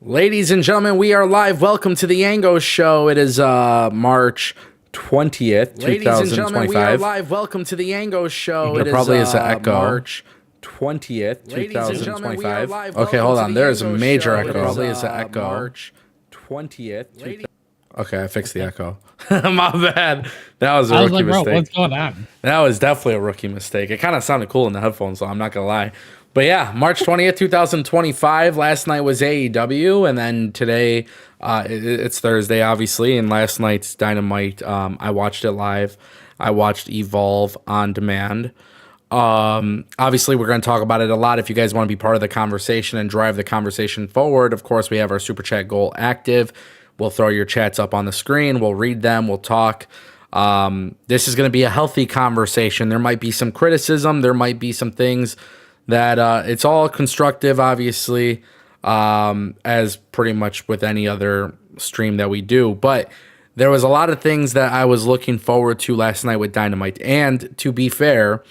Ladies and gentlemen, we are live. Welcome to the Ango show. It is March 20th, 2025. Ladies and gentlemen, we are live. Welcome to the Ango show. There probably is an echo. March 20th, 2025. Okay, hold on. There is a major echo. There probably is an echo. March 20th. Okay, I fixed the echo. My bad. That was a rookie mistake. Bro, what's going on? That was definitely a rookie mistake. It kind of sounded cool in the headphones, so I'm not going to lie. But yeah, March 20th, 2025. Last night was AEW, and then today it's Thursday, obviously, and last night's Dynamite. I watched it live. I watched Evolve on demand. Obviously, we're going to talk about it a lot. If you guys want to be part of the conversation and drive the conversation forward, of course, we have our Super Chat goal active. We'll throw your chats up on the screen. We'll read them. We'll talk. This is going to be a healthy conversation. There might be some criticism. There might be some things that it's all constructive, obviously, as pretty much with any other stream that we do. But there was a lot of things that I was looking forward to last night with Dynamite. And to be fair,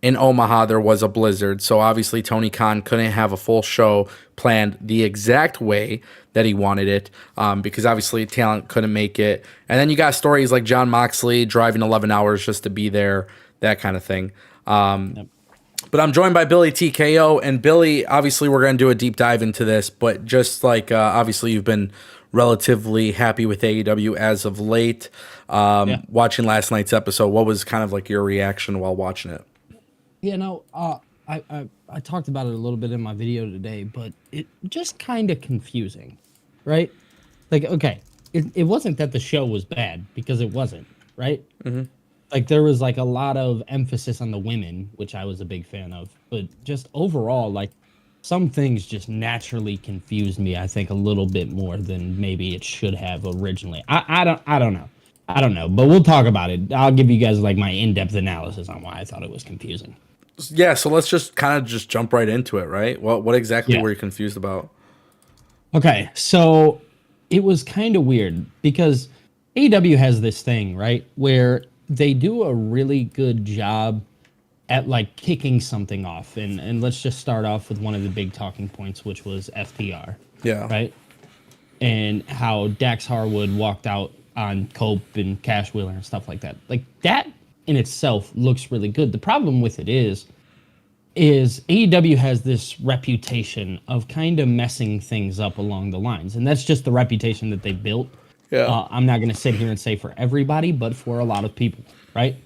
in Omaha, there was a blizzard. So obviously, Tony Khan couldn't have a full show planned the exact way that he wanted it, because obviously talent couldn't make it. And then you got stories like Jon Moxley driving 11 hours just to be there, that kind of thing. Yep. But I'm joined by Billy TKO, and Billy, obviously we're going to do a deep dive into this, but just like obviously you've been relatively happy with AEW as of late. Watching last night's episode, what was kind of like your reaction while watching it? I talked about it a little bit in my video today, but it just kind of confusing, right? Like, okay, it wasn't that the show was bad, because it wasn't, right? Mm-hmm. Like, there was like a lot of emphasis on the women, which I was a big fan of, but just overall, like, some things just naturally confused me, I think, a little bit more than maybe it should have originally. I don't know, but we'll talk about it. I'll give you guys like my in-depth analysis on why I thought it was confusing. Yeah, so let's just kind of just jump right into it, right? What exactly were you confused about? Okay, so it was kind of weird because AEW has this thing, right, where they do a really good job at like kicking something off. And let's just start off with one of the big talking points, which was FTR. Yeah. Right? And how Dax Harwood walked out on Cope and Cash Wheeler and stuff like that. Like, that in itself looks really good. The problem with it is AEW has this reputation of kind of messing things up along the lines. And that's just the reputation that they built. Yeah. I'm not going to sit here and say for everybody, but for a lot of people, right?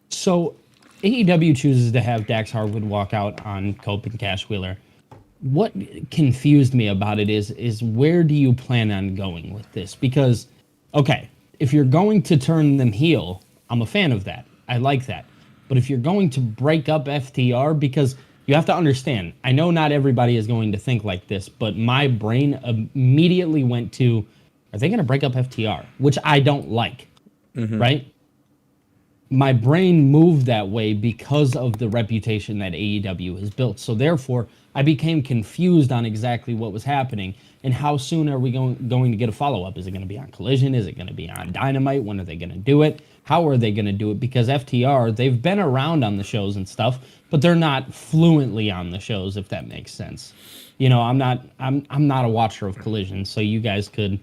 So AEW chooses to have Dax Harwood walk out on Cope and Cash Wheeler. What confused me about it is where do you plan on going with this? Because, okay, if you're going to turn them heel, I'm a fan of that. I like that. But if you're going to break up FTR, because you have to understand, I know not everybody is going to think like this, but my brain immediately went to, are they going to break up FTR? Which I don't like, right? My brain moved that way because of the reputation that AEW has built. So therefore, I became confused on exactly what was happening and how soon are we going to get a follow-up? Is it going to be on Collision? Is it going to be on Dynamite? When are they going to do it? How are they going to do it? Because FTR, they've been around on the shows and stuff, but they're not fluently on the shows, if that makes sense. You know, I'm not a watcher of Collision, so you guys could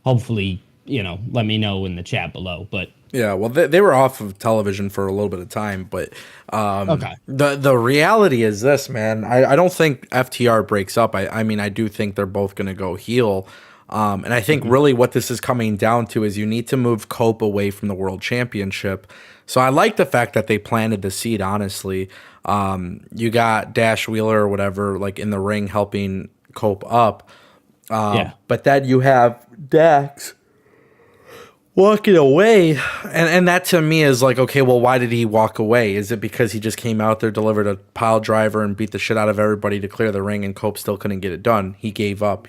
hopefully, let me know in the chat below. But yeah, well, they were off of television for a little bit of time, but okay. The reality is this, man. I don't think FTR breaks up. I mean, I do think they're both going to go heel. And I think really what this is coming down to is you need to move Cope away from the World Championship. So I like the fact that they planted the seed, honestly. You got Dash Wheeler or whatever, like in the ring helping Cope up. But then you have Dax walking away, and that to me is like, okay, well, why did he walk away? Is it because he just came out there, delivered a pile driver, and beat the shit out of everybody to clear the ring, and Cope still couldn't get it done? He gave up,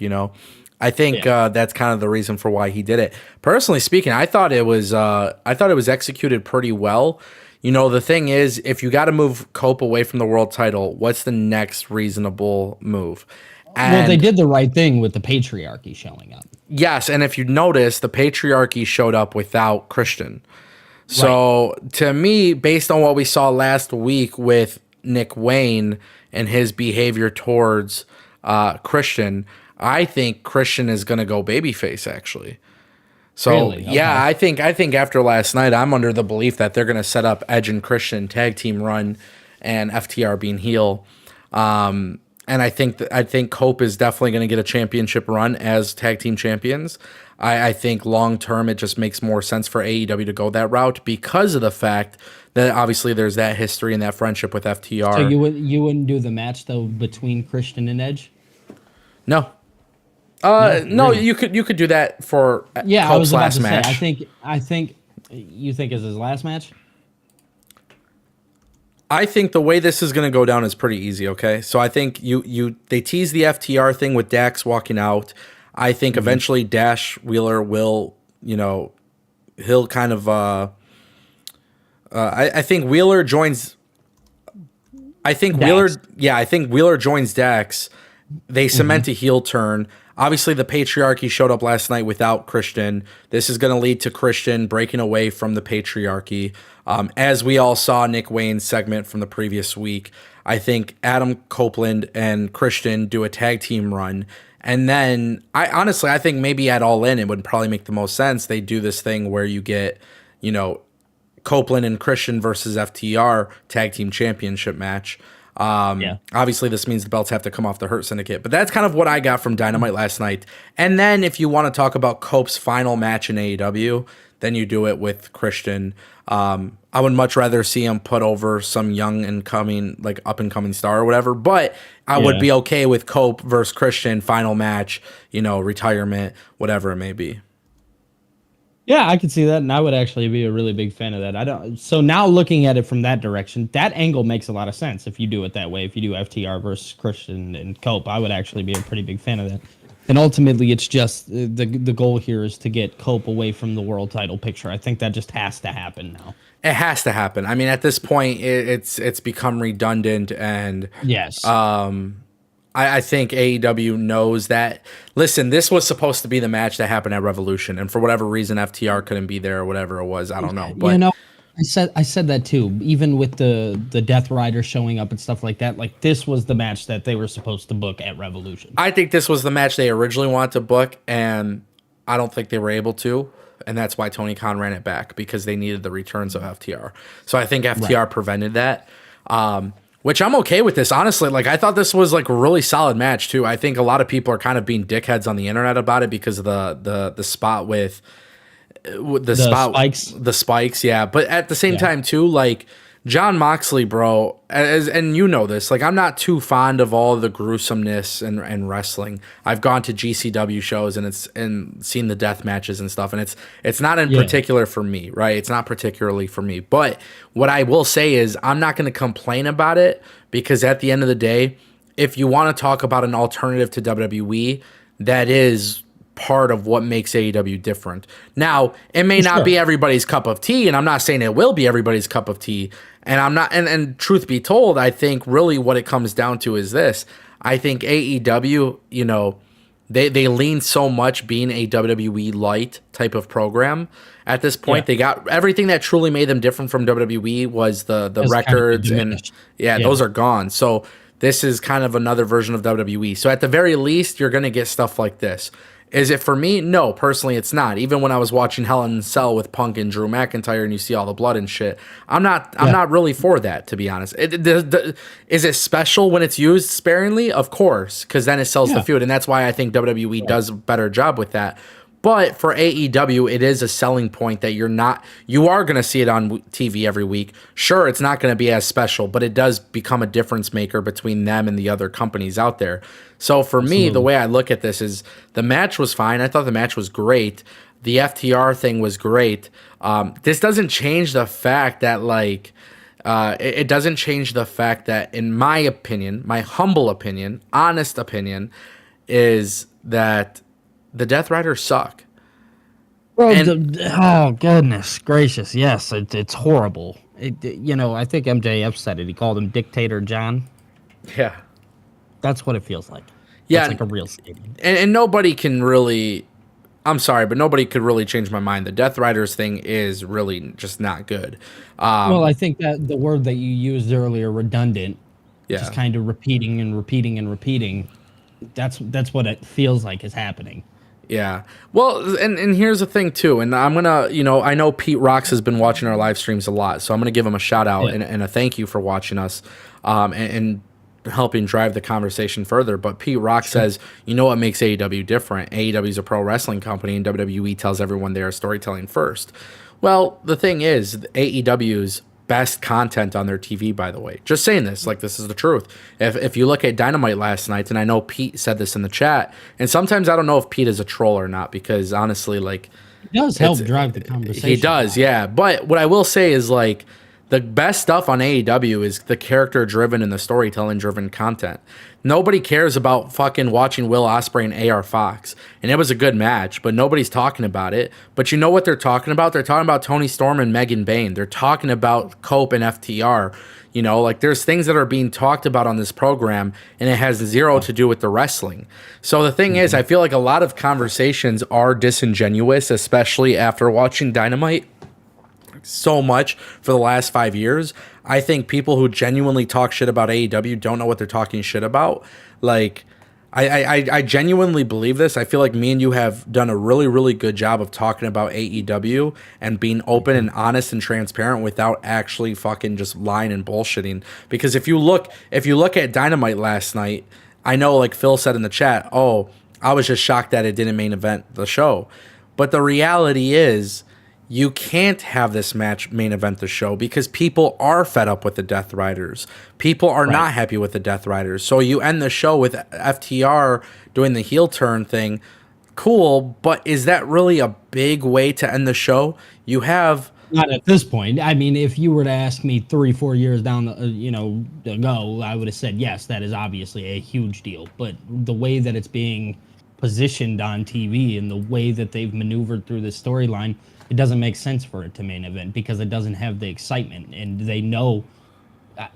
I think that's kind of the reason for why he did it. Personally speaking, I thought it was executed pretty well. The thing is, if you got to move Cope away from the world title, what's the next reasonable move? Well, they did the right thing with the patriarchy showing up. Yes, and if you notice, the patriarchy showed up without Christian. So to me, based on what we saw last week with Nick Wayne and his behavior towards Christian, I think Christian is going to go babyface, actually. So Really? yeah, Okay. I think after last night, I'm under the belief that they're going to set up Edge and Christian tag team run, and FTR being heel. And I think Cope is definitely going to get a championship run as tag team champions. I think long term it just makes more sense for AEW to go that route because of the fact that obviously there's that history and that friendship with So FTR. you wouldn't do the match though between Christian and Edge? No, No, no, really. you could do that for Yeah, I Cope's was about last to say. match. I think you think is his last match. I think the way this is going to go down is pretty easy. Okay, so I think they tease the FTR thing with Dax walking out. I think eventually Dash Wheeler will, he'll kind of. I think Wheeler joins. I think Wheeler. Dax. Yeah, I think Wheeler joins Dax. They cement a heel turn. Obviously, the patriarchy showed up last night without Christian. This is going to lead to Christian breaking away from the patriarchy. As we all saw Nick Wayne's segment from the previous week, I think Adam Copeland and Christian do a tag team run. And then, I think maybe at All In, it would probably make the most sense. They do this thing where you get, Copeland and Christian versus FTR tag team championship match. Yeah. Obviously, this means the belts have to come off the Hurt Syndicate, but that's kind of what I got from Dynamite last night. And then if you want to talk about Cope's final match in AEW, then you do it with Christian. I would much rather see him put over some young and coming, like up and coming star or whatever, but I would be okay with Cope versus Christian final match, retirement, whatever it may be. Yeah, I could see that, and I would actually be a really big fan of that. I don't. So now looking at it from that direction, that angle makes a lot of sense. If you do it that way, if you do FTR versus Christian and Cope, I would actually be a pretty big fan of that. And ultimately, it's just the goal here is to get Cope away from the world title picture. I think that just has to happen now. It has to happen. I mean, at this point, it's become redundant, and Yes. I think AEW knows that. Listen, this was supposed to be the match that happened at Revolution, and for whatever reason, FTR couldn't be there or whatever it was. I don't know, but I said that too. Even with the Death Rider showing up and stuff like that, like this was the match that they were supposed to book at Revolution. I think this was the match they originally wanted to book, and I don't think they were able to, and that's why Tony Khan ran it back because they needed the returns of FTR. So I think FTR prevented that. Which I'm okay with this, honestly. Like, I thought this was like a really solid match too. I think a lot of people are kind of being dickheads on the internet about it because of the spot with spikes. the spikes, yeah. But at the same time too, like John Moxley, bro, and you know this, like I'm not too fond of all the gruesomeness and wrestling. I've gone to GCW shows and seen the death matches and stuff, and it's not in particular for me, right? It's not particularly for me. But what I will say is I'm not going to complain about it because at the end of the day, if you want to talk about an alternative to WWE, that is part of what makes AEW different. Now, it may not be everybody's cup of tea, and I'm not saying it will be everybody's cup of tea. And I'm not, and truth be told, I think really what it comes down to is this. I think AEW, they lean so much being a WWE light type of program. At this point, they got everything that truly made them different from WWE was the records, and those are gone. So this is kind of another version of WWE. So at the very least, you're going to get stuff like this. Is it for me? No, personally, it's not. Even when I was watching Hell in a Cell with Punk and Drew McIntyre, and you see all the blood and shit, I'm not really for that, to be honest. Is it special when it's used sparingly? Of course, because then it sells the feud, and that's why I think WWE does a better job with that. But for AEW, it is a selling point that you are going to see it on TV every week. Sure, it's not going to be as special, but it does become a difference maker between them and the other companies out there. So for me, the way I look at this is the match was fine. I thought the match was great. The FTR thing was great. This doesn't change the fact that it doesn't change the fact that, in my opinion, my humble opinion, honest opinion, is that the Death Riders suck. Oh, goodness gracious. Yes, it's horrible. I think MJF said it. He called him Dictator John. Yeah. That's what it feels like. Yeah. It's like a real statement. And nobody can really, I'm sorry, but nobody could really change my mind. The Death Riders thing is really just not good. Well, I think that the word that you used earlier, redundant, Yeah. just kind of repeating and repeating and repeating. That's what it feels like is happening. Yeah. Well, and here's the thing too, and I'm gonna, I know Pete Rocks has been watching our live streams a lot, so I'm gonna give him a shout out Yeah. and a thank you for watching us, and helping drive the conversation further. But Pete Rock says, what makes AEW different? AEW is a pro wrestling company, and WWE tells everyone they are storytelling first. Well, the thing is, AEW's best content on their TV, by the way. Just saying this, like this is the truth. If you look at Dynamite last night, and I know Pete said this in the chat, and sometimes I don't know if Pete is a troll or not, because honestly, like It does help drive the conversation. he does, yeah. But what I will say is like the best stuff on AEW is the character driven and the storytelling driven content. Nobody cares about fucking watching Will Ospreay and AR Fox. And it was a good match, but nobody's talking about it. But you know what they're talking about? They're talking about Tony Storm and Megan Bayne. They're talking about Cope and FTR. Like there's things that are being talked about on this program, and it has zero to do with the wrestling. So the thing is, I feel like a lot of conversations are disingenuous, especially after watching Dynamite so much for the last 5 years. I think people who genuinely talk shit about AEW don't know what they're talking shit about. Like, I genuinely believe this. I feel like me and you have done a really, really good job of talking about AEW and being open and honest and transparent without actually fucking just lying and bullshitting. Because if you look at Dynamite last night, I know like Phil said in the chat, oh, I was just shocked that it didn't main event the show. But the reality is, you can't have this match main event the show because people are fed up with the Death Riders. People are not happy with the Death Riders. So you end the show with FTR doing the heel turn thing. Cool, but is that really a big way to end the show? You have... Not at this point. I mean, if you were to ask me 3-4 years down the, ago, I would have said, yes, that is obviously a huge deal. But the way that it's being positioned on TV and the way that they've maneuvered through the storyline, it doesn't make sense for it to main event because it doesn't have the excitement. And they know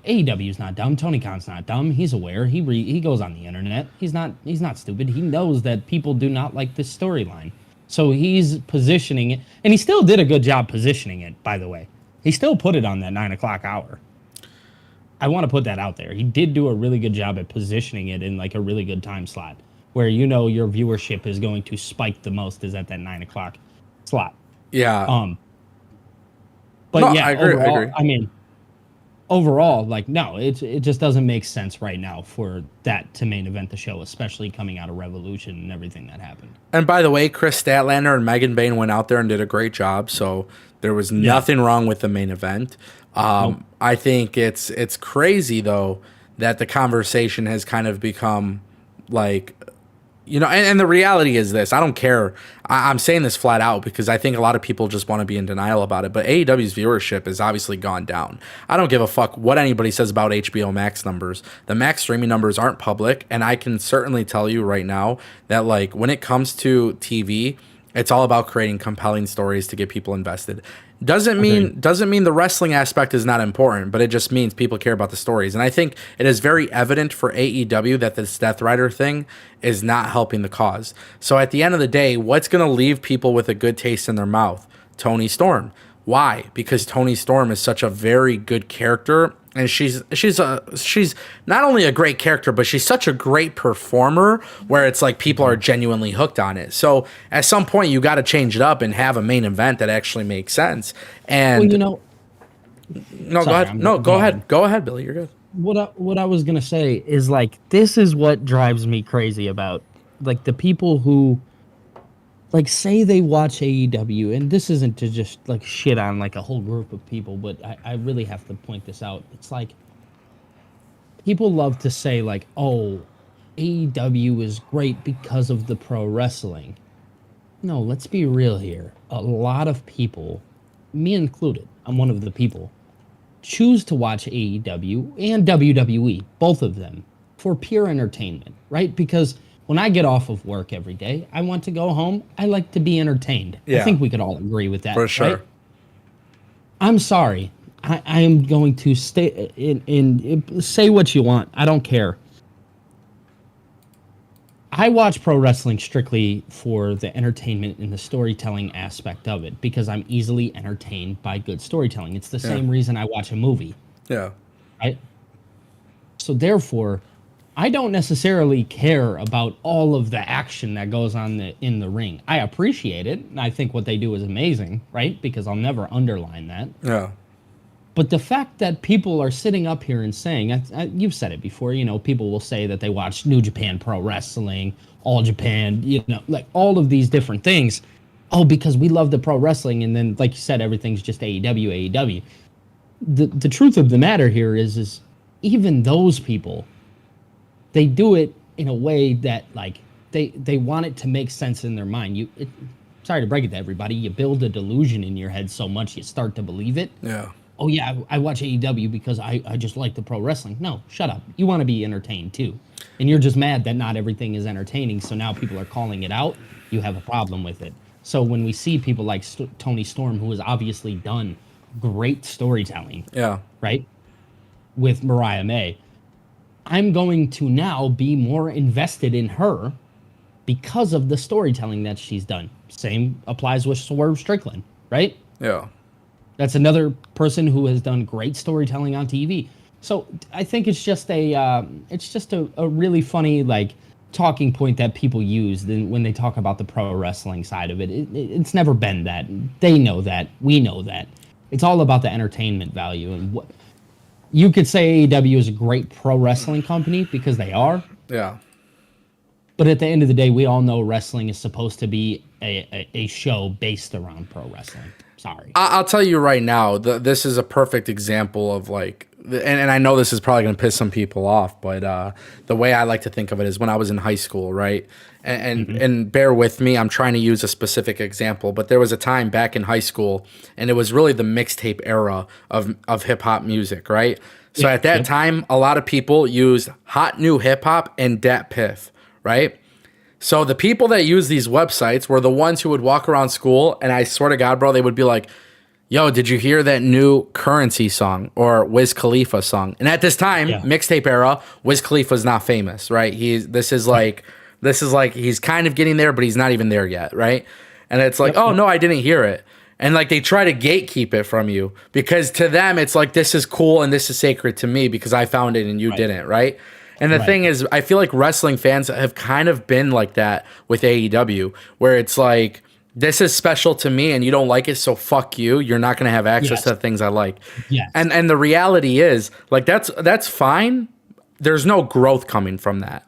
AEW's not dumb. Tony Khan's not dumb. He's aware. He goes on the internet. He's not stupid. He knows that people do not like this storyline. So he's positioning it, and he still did a good job positioning it, by the way. He still put it on that 9 o'clock hour. I want to put that out there. He did do a really good job at positioning it in like a really good time slot where your viewership is going to spike the most is at that 9 o'clock slot. Yeah. But no, yeah, I agree. Overall, I mean, overall, like, no, it just doesn't make sense right now for that to main event the show, especially coming out of Revolution and everything that happened. And by the way, Chris Statlander and Megan Bayne went out there and did a great job, so there was nothing wrong with the main event. I think it's crazy though that the conversation has kind of become like, and the reality is this. I don't care. I'm saying this flat out because I think a lot of people just want to be in denial about it. But AEW's viewership has obviously gone down. I don't give a fuck what anybody says about HBO Max numbers. The Max streaming numbers aren't public. And I can certainly tell you right now that like when it comes to TV, it's all about creating compelling stories to get people invested. Doesn't mean the wrestling aspect is not important, but it just means people care about the stories. And I think it is very evident for AEW that this Death Rider thing is not helping the cause. So at the end of the day, what's going to leave people with a good taste in their mouth? Tony Storm. Why? Because Tony Storm is such a very good character, and she's not only a great character, but she's such a great performer where it's like people are genuinely hooked on it. So at some point you got to change it up and have a main event that actually makes sense. And well, no, sorry, go ahead. No, go ahead. Go ahead, Billy. You're good. What I was gonna say is like this is what drives me crazy about like the people who like say they watch AEW, and this isn't to just like shit on like a whole group of people, but I really have to point this out. It's like people love to say like, oh, AEW is great because of the pro wrestling. No, let's be real here. A lot of people, me included, I'm one of the people, choose to watch AEW and WWE, both of them, for pure entertainment, right? Because when I get off of work every day, I want to go home. I like to be entertained. Yeah. I think we could all agree with that. For sure. Right? I'm sorry. I am going to stay in say what you want. I don't care. I watch pro wrestling strictly for the entertainment and the storytelling aspect of it because I'm easily entertained by good storytelling. It's the same reason I watch a movie. Yeah. Right? So therefore, I don't necessarily care about all of the action that goes on in the ring. I appreciate it, and I think what they do is amazing, right? Because I'll never underline that. Yeah. But the fact that people are sitting up here and saying, you've said it before, people will say that they watch New Japan Pro Wrestling, All Japan, like all of these different things. Oh, because we love the pro wrestling, and then, like you said, everything's just AEW, AEW. The truth of the matter here is even those people, they do it in a way that, like, they want it to make sense in their mind. Sorry to break it to everybody, you build a delusion in your head so much you start to believe it. Yeah. Oh yeah, I watch AEW because I just like the pro wrestling. No, shut up. You want to be entertained too. And you're just mad that not everything is entertaining, so now people are calling it out. You have a problem with it. So when we see people like Tony Storm, who has obviously done great storytelling, Yeah. right, with Mariah May, I'm going to now be more invested in her because of the storytelling that she's done. Same applies with Swerve Strickland, right? Yeah. That's another person who has done great storytelling on TV. So I think it's just a really funny, like, talking point that people use when they talk about the pro wrestling side of it. It's never been that. They know that. We know that. It's all about the entertainment value. And what you could say AEW is a great pro wrestling company because they are. Yeah. But at the end of the day, we all know wrestling is supposed to be a show based around pro wrestling. Sorry. I'll tell you right now, this is a perfect example of, like, and I know this is probably going to piss some people off, but the way I like to think of it is when I was in high school, right? And bear with me, I'm trying to use a specific example, but there was a time back in high school, and it was really the mixtape era of hip-hop music, right? So at that time, a lot of people used Hot New Hip Hop and Dat Piff, right? So the people that use these websites were the ones who would walk around school, and I swear to God, bro, they would be like, yo, did you hear that new Currency song or Wiz Khalifa song? And at this time, mixtape era, Wiz Khalifa's not famous, right? This is like he's kind of getting there, but he's not even there yet, right? And it's like, oh, no, I didn't hear it. And, like, they try to gatekeep it from you because to them, it's like, this is cool and this is sacred to me because I found it and you didn't, right? And the thing is, I feel like wrestling fans have kind of been like that with AEW, where it's like, this is special to me and you don't like it, so fuck you. You're not going to have access to the things I like. Yes. And the reality is, like, that's fine. There's no growth coming from that.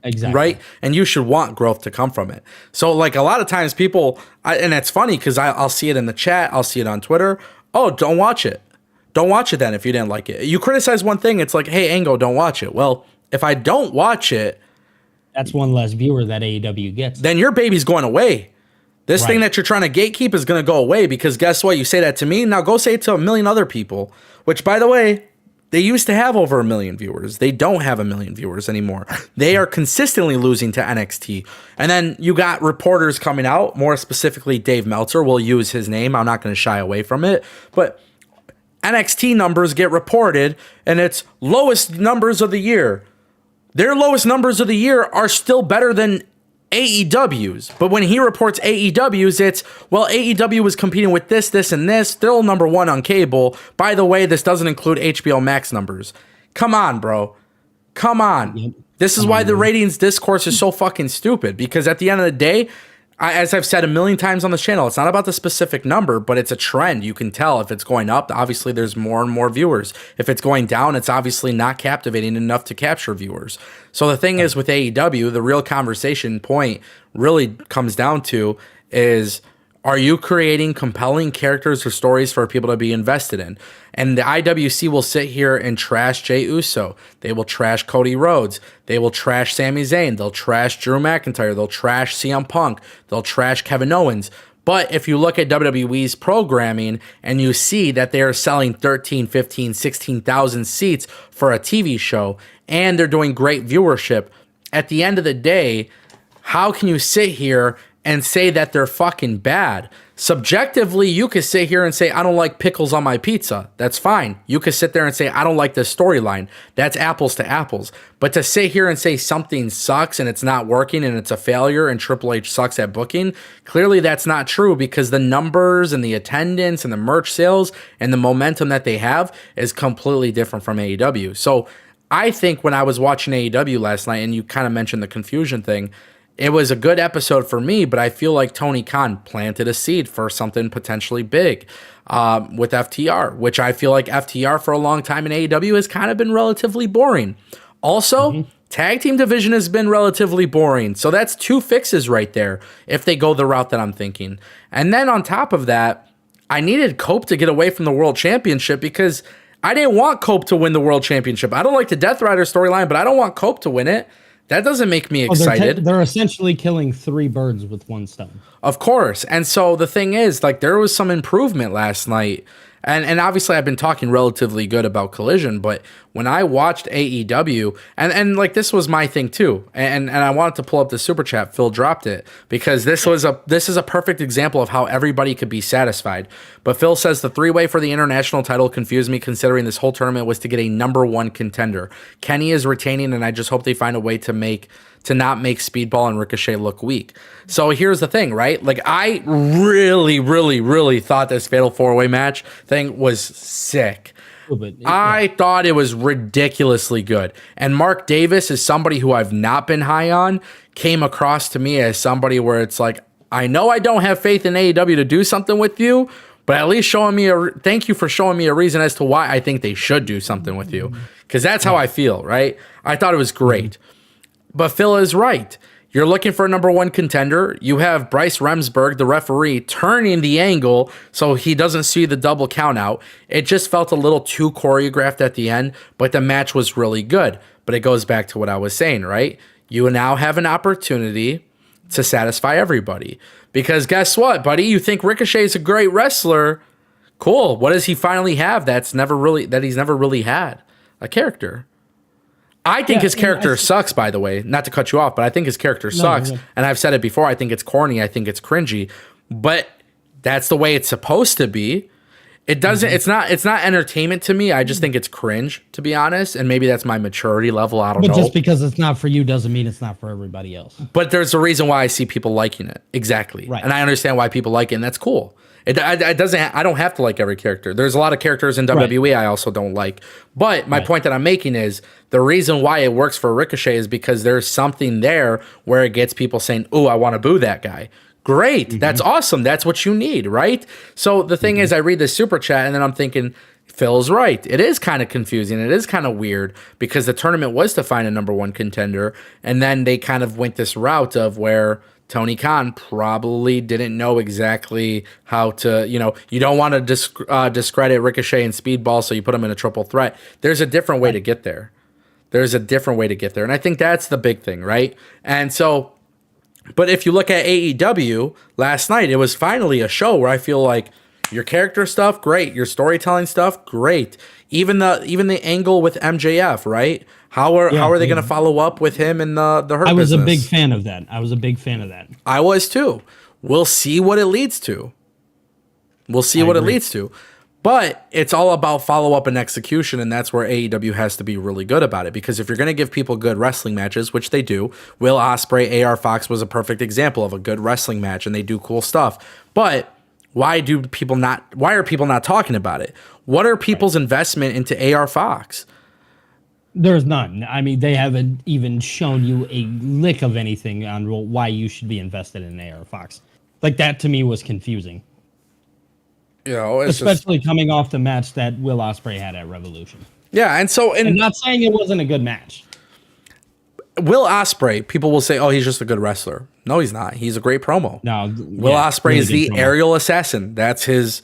Exactly. Right? And you should want growth to come from it. So, like, a lot of times people, and it's funny because I'll see it in the chat, I'll see it on Twitter. Oh, don't watch it. Don't watch it then if you didn't like it. You criticize one thing, it's like, hey, Ango, don't watch it. Well, if I don't watch it, that's one less viewer that AEW gets. Then your baby's going away. This thing that you're trying to gatekeep is going to go away because guess what? You say that to me, now go say it to a million other people, which, by the way, they used to have over 1 million viewers. They don't have 1 million viewers anymore. They are consistently losing to NXT. And then you got reporters coming out, more specifically Dave Meltzer. We'll use his name. I'm not going to shy away from it. But NXT numbers get reported, and it's lowest numbers of the year. Their lowest numbers of the year are still better than AEW's. But when he reports AEW's, it's, well, AEW was competing with this, this, and this. Still number one on cable. By the way, this doesn't include HBO Max numbers. Come on, bro. Come on. Yep. This is why the ratings discourse is so fucking stupid. Because at the end of the day, as I've said a million times on this channel, it's not about the specific number, but it's a trend. You can tell if it's going up, obviously there's more and more viewers. If it's going down, it's obviously not captivating enough to capture viewers. So the thing is with AEW, the real conversation point really comes down to is, are you creating compelling characters or stories for people to be invested in? And the IWC will sit here and trash Jey Uso. They will trash Cody Rhodes. They will trash Sami Zayn. They'll trash Drew McIntyre. They'll trash CM Punk. They'll trash Kevin Owens. But if you look at WWE's programming and you see that they are selling 13, 15, 16,000 seats for a TV show and they're doing great viewership, at the end of the day, how can you sit here and say that they're fucking bad? Subjectively, you could sit here and say, I don't like pickles on my pizza. That's fine. You could sit there and say, I don't like this storyline. That's apples to apples. But to sit here and say something sucks and it's not working and it's a failure and Triple H sucks at booking, clearly that's not true because the numbers and the attendance and the merch sales and the momentum that they have is completely different from AEW. So I think when I was watching AEW last night, and you kind of mentioned the confusion thing, it was a good episode for me, but I feel like Tony Khan planted a seed for something potentially big with FTR, which I feel like FTR for a long time in AEW has kind of been relatively boring. Also, tag team division has been relatively boring. So that's 2 fixes right there if they go the route that I'm thinking. And then on top of that, I needed Cope to get away from the World Championship because I didn't want Cope to win the World Championship. I don't like the Death Rider storyline, but I don't want Cope to win it. That doesn't make me excited. They're essentially killing 3 birds with 1 stone. Of course. And so the thing is, like, there was some improvement last night. And obviously I've been talking relatively good about Collision, but when I watched AEW, and like this was my thing too, and I wanted to pull up the super chat, Phil dropped it, because this is a perfect example of how everybody could be satisfied. But Phil says the 3-way for the international title confused me considering this whole tournament was to get a number 1 contender. Kenny is retaining, and I just hope they find a way to not make Speedball and Ricochet look weak. So here's the thing, right? Like, I really, really, really thought this Fatal 4-Way match thing was sick. I thought it was ridiculously good. And Mark Davis is somebody who I've not been high on, came across to me as somebody where it's like, I know I don't have faith in AEW to do something with you, but at least thank you for showing me a reason as to why I think they should do something with you. Because that's how I feel, right? I thought it was great. But Phil is right. You're looking for a number 1 contender. You have Bryce Remsburg, the referee, turning the angle so he doesn't see the double count out. It just felt a little too choreographed at the end, but the match was really good. But it goes back to what I was saying, right? You now have an opportunity to satisfy everybody. Because guess what, buddy? You think Ricochet is a great wrestler. Cool. What does he finally have that he's never really had? A character. I think his character sucks, by the way. Not to cut you off, but I think his character sucks. No. And I've said it before. I think it's corny. I think it's cringy. But that's the way it's supposed to be. It doesn't. It's not entertainment to me. I just think it's cringe, to be honest. And maybe that's my maturity level. I don't know. But just because it's not for you doesn't mean it's not for everybody else. But there's a reason why I see people liking it. Exactly. Right. And I understand why people like it, and that's cool. It doesn't. I don't have to like every character. There's a lot of characters in WWE I also don't like. But my point that I'm making is the reason why it works for Ricochet is because there's something there where it gets people saying, "Ooh, I want to boo that guy." Great, that's awesome. That's what you need, right? So the thing is, I read this super chat and then I'm thinking, Phil's right. It is kind of confusing. It is kind of weird because the tournament was to find a number 1 contender, and then they kind of went this route of where Tony Khan probably didn't know exactly how to, you don't want to discredit Ricochet and Speedball, so you put them in a triple threat. There's a different way to get there. And I think that's the big thing, right? And so, but if you look at AEW last night, it was finally a show where I feel like your character stuff, great. Your storytelling stuff, great. Even the angle with MJF, right? How are they going to follow up with him in the Hurt I was business? a big fan of that. I was too. We'll see what it leads to. It leads to. But it's all about follow-up and execution, and that's where AEW has to be really good about it. Because if you're going to give people good wrestling matches, which they do, Will Ospreay, AR Fox was a perfect example of a good wrestling match, and they do cool stuff. But why are people not talking about it? What are people's investment into AR Fox? There's none. I mean, they haven't even shown you a lick of anything on why you should be invested in AR Fox. Like, that to me was confusing. Especially coming off the match that Will Ospreay had at Revolution. Yeah, and so... I'm not saying it wasn't a good match. Will Ospreay, people will say, oh, he's just a good wrestler. No, he's not. He's a great promo. No, Will Ospreay really is the aerial assassin. That's his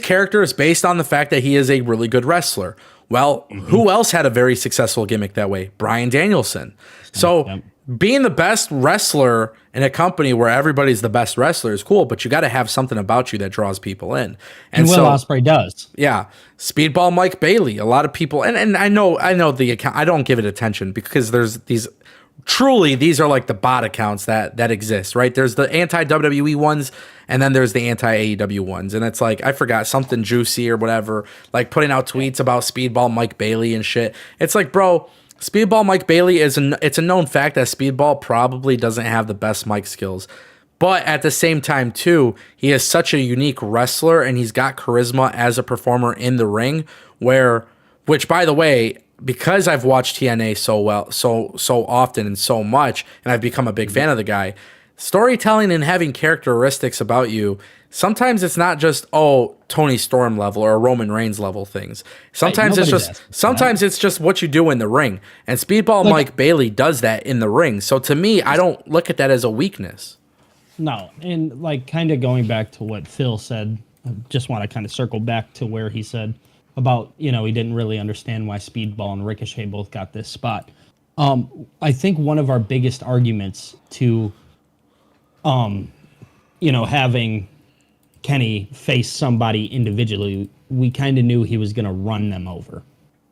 character is based on the fact that he is a really good wrestler. Well, who else had a very successful gimmick that way? Bryan Danielson. So being the best wrestler in a company where everybody's the best wrestler is cool, but you got to have something about you that draws people in. And Will Ospreay does. Yeah. Speedball Mike Bailey. A lot of people, and I know the account, I don't give it attention because there's these are like the bot accounts that exist, right? There's the anti-WWE ones, and then there's the anti-AEW ones. And it's like, I forgot, something juicy or whatever, like putting out tweets about Speedball Mike Bailey and shit. It's like, bro, Speedball Mike Bailey it's a known fact that Speedball probably doesn't have the best mic skills. But at the same time, too, he is such a unique wrestler, and he's got charisma as a performer in the ring, which, by the way, because I've watched TNA so often and so much, and I've become a big fan of the guy. Storytelling and having characteristics about you, sometimes it's not just Tony Storm level or Roman Reigns level things. Sometimes it's just what you do in the ring. And Speedball Mike Bailey does that in the ring. So to me, I don't look at that as a weakness. No, and like kind of going back to what Phil said, I just want to kind of circle back to where he said about, he didn't really understand why Speedball and Ricochet both got this spot. I think one of our biggest arguments to having Kenny face somebody individually, we kind of knew he was going to run them over,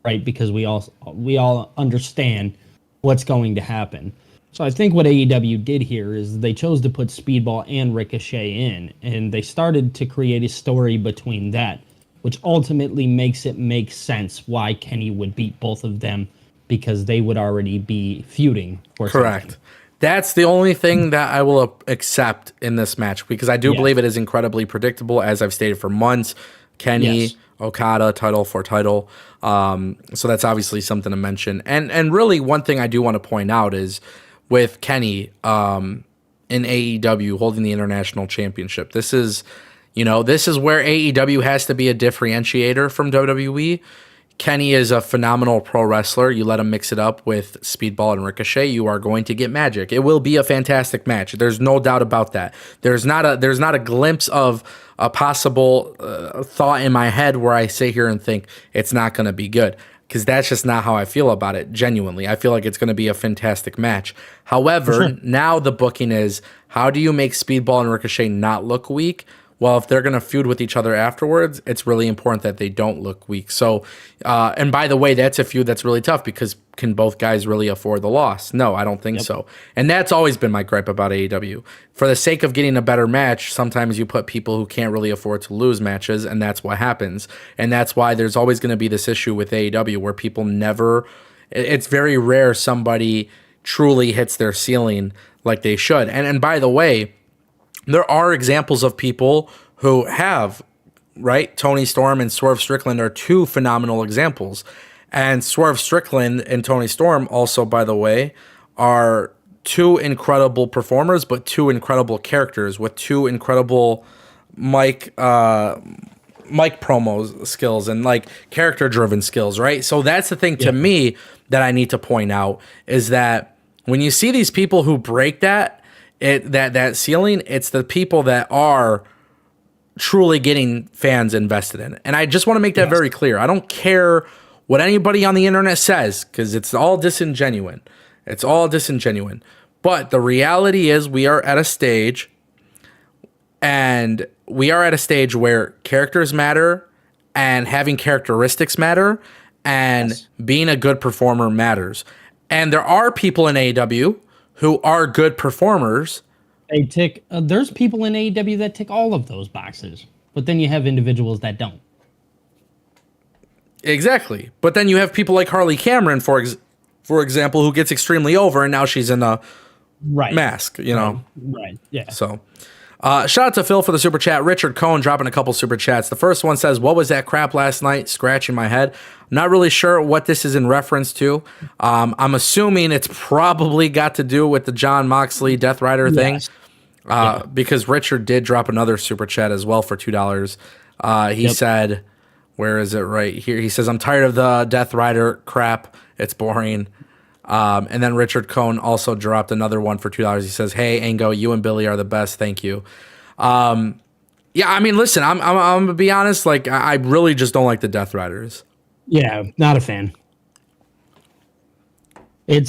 right? Because we all understand what's going to happen. So I think what AEW did here is they chose to put Speedball and Ricochet in, and they started to create a story between that, which ultimately makes it make sense why Kenny would beat both of them, because they would already be feuding for Correct. something. That's the only thing that I will accept in this match, because I do believe it is incredibly predictable, as I've stated for months. Kenny, Okada, title for title. So that's obviously something to mention. And really, one thing I do want to point out is with Kenny in AEW holding the international championship. This is where AEW has to be a differentiator from WWE. Kenny is a phenomenal pro wrestler. You let him mix it up with Speedball and Ricochet, you are going to get magic. It will be a fantastic match. There's no doubt about that. There's not a glimpse of a possible thought in my head where I sit here and think it's not going to be good, because that's just not how I feel about it. Genuinely, I feel like it's going to be a fantastic match. However, now the booking is, how do you make Speedball and Ricochet not look weak? Well, if they're going to feud with each other afterwards, it's really important that they don't look weak. So, and by the way, that's a feud that's really tough, because can both guys really afford the loss? No, I don't think so. And that's always been my gripe about AEW. For the sake of getting a better match, sometimes you put people who can't really afford to lose matches, and that's what happens. And that's why there's always going to be this issue with AEW where people never, it's very rare somebody truly hits their ceiling like they should. And by the way, there are examples of people who have, right? Tony Storm and Swerve Strickland are two phenomenal examples. And Swerve Strickland and Tony Storm also, by the way, are two incredible performers, but two incredible characters with two incredible mic promos skills and like character-driven skills, right? So that's the thing to me that I need to point out, is that when you see these people who break that ceiling, it's the people that are truly getting fans invested in. And I just want to make that very clear. I don't care what anybody on the internet says, because it's all disingenuous. It's all disingenuous. But the reality is, we are at a stage, and we are at a stage where characters matter, and having characteristics matter, and being a good performer matters. And there are people in AEW who are good performers. They tick. There's people in AEW that tick all of those boxes, but then you have individuals that don't. Exactly, but then you have people like Harley Cameron, for example, who gets extremely over, and now she's in a mask. Right. Yeah. So, shout out to Phil for the super chat. Richard Cohn dropping a couple super chats. The first one says, "What was that crap last night?" Scratching my head. Not really sure what this is in reference to. I'm assuming it's probably got to do with the Jon Moxley Death Rider thing, because Richard did drop another super chat as well for $2. He said, where is it right here? He says, "I'm tired of the Death Rider crap. It's boring." And then Richard Cohn also dropped another one for $2. He says, "Hey, Ango, you and Billy are the best. Thank you." Yeah, I mean, listen, I'm gonna be honest. Like, I really just don't like the Death Riders. Yeah, not a fan.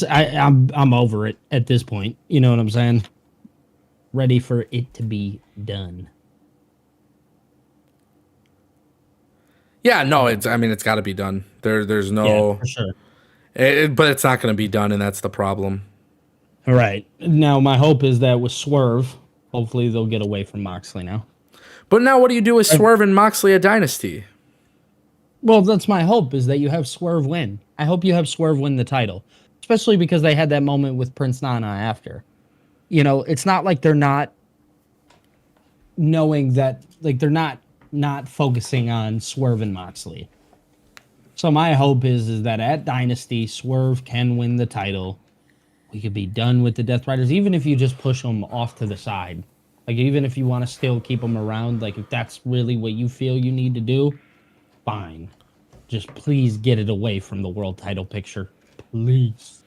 I'm over it at this point. You know what I'm saying? Ready for it to be done. Yeah, no, it's got to be done. There's no, for sure. But it's not going to be done, and that's the problem. All right. Now, my hope is that with Swerve, hopefully they'll get away from Moxley now. But now, what do you do with Swerve and Moxley, a dynasty? Well, that's my hope, is that you have Swerve win. I hope you have Swerve win the title, especially because they had that moment with Prince Nana after. It's not like they're not knowing that, like, they're not focusing on Swerve and Moxley. So my hope is that at Dynasty, Swerve can win the title. We could be done with the Death Riders, even if you just push them off to the side. Like, even if you want to still keep them around, like, if that's really what you feel you need to do, fine. Just please get it away from the world title picture. Please.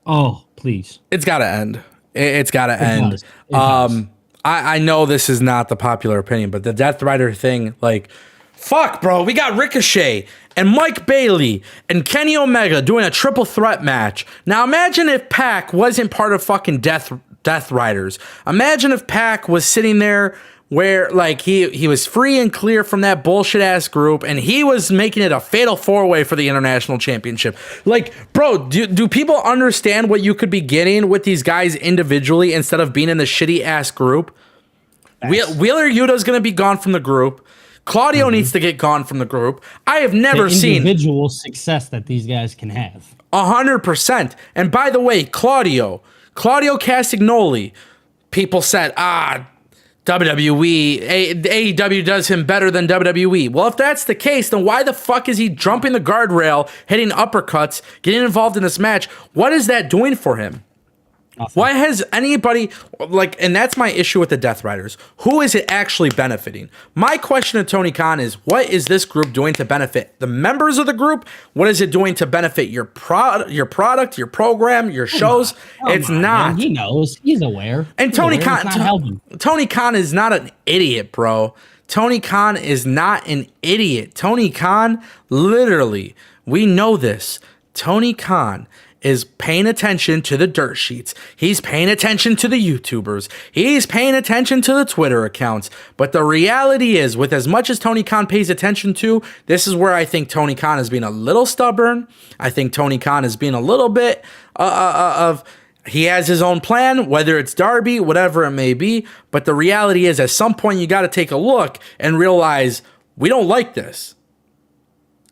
Oh, please. It's got to end. It's got to end. Does. It does. I know this is not the popular opinion, but the Death Rider thing, like, fuck, bro. We got Ricochet and Mike Bailey and Kenny Omega doing a triple threat match. Now, imagine if Pac wasn't part of fucking Death Riders. Imagine if Pac was sitting there where, like, he was free and clear from that bullshit ass group, and he was making it a fatal 4-way for the international championship. Like, bro, do people understand what you could be getting with these guys individually instead of being in the shitty ass group? Wheeler Yuta's gonna be gone from the group. Claudio needs to get gone from the group. I have never seen individual success that these guys can have. 100%. And by the way, Claudio Castagnoli, people said, WWE, AEW does him better than WWE. Well, if that's the case, then why the fuck is he jumping the guardrail, hitting uppercuts, getting involved in this match? What is that doing for him? Nothing. Why has anybody, like, and that's my issue with the Death Riders. Who is it actually benefiting? My question to Tony Khan is, what is this group doing to benefit the members of the group? What is it doing to benefit your product, your program, your shows? It's not. Man. He knows. He's aware. And Tony Khan is not an idiot, bro. Tony Khan is not an idiot. Tony Khan, literally, we know this. Tony Khan is paying attention to the dirt sheets. He's paying attention to the YouTubers. He's paying attention to the Twitter accounts. But the reality is, with as much as Tony Khan pays attention to, this is where I think Tony Khan is being a little stubborn. I think Tony Khan is being a little bit he has his own plan, whether it's Darby, whatever it may be. But the reality is, at some point, you got to take a look and realize we don't like this.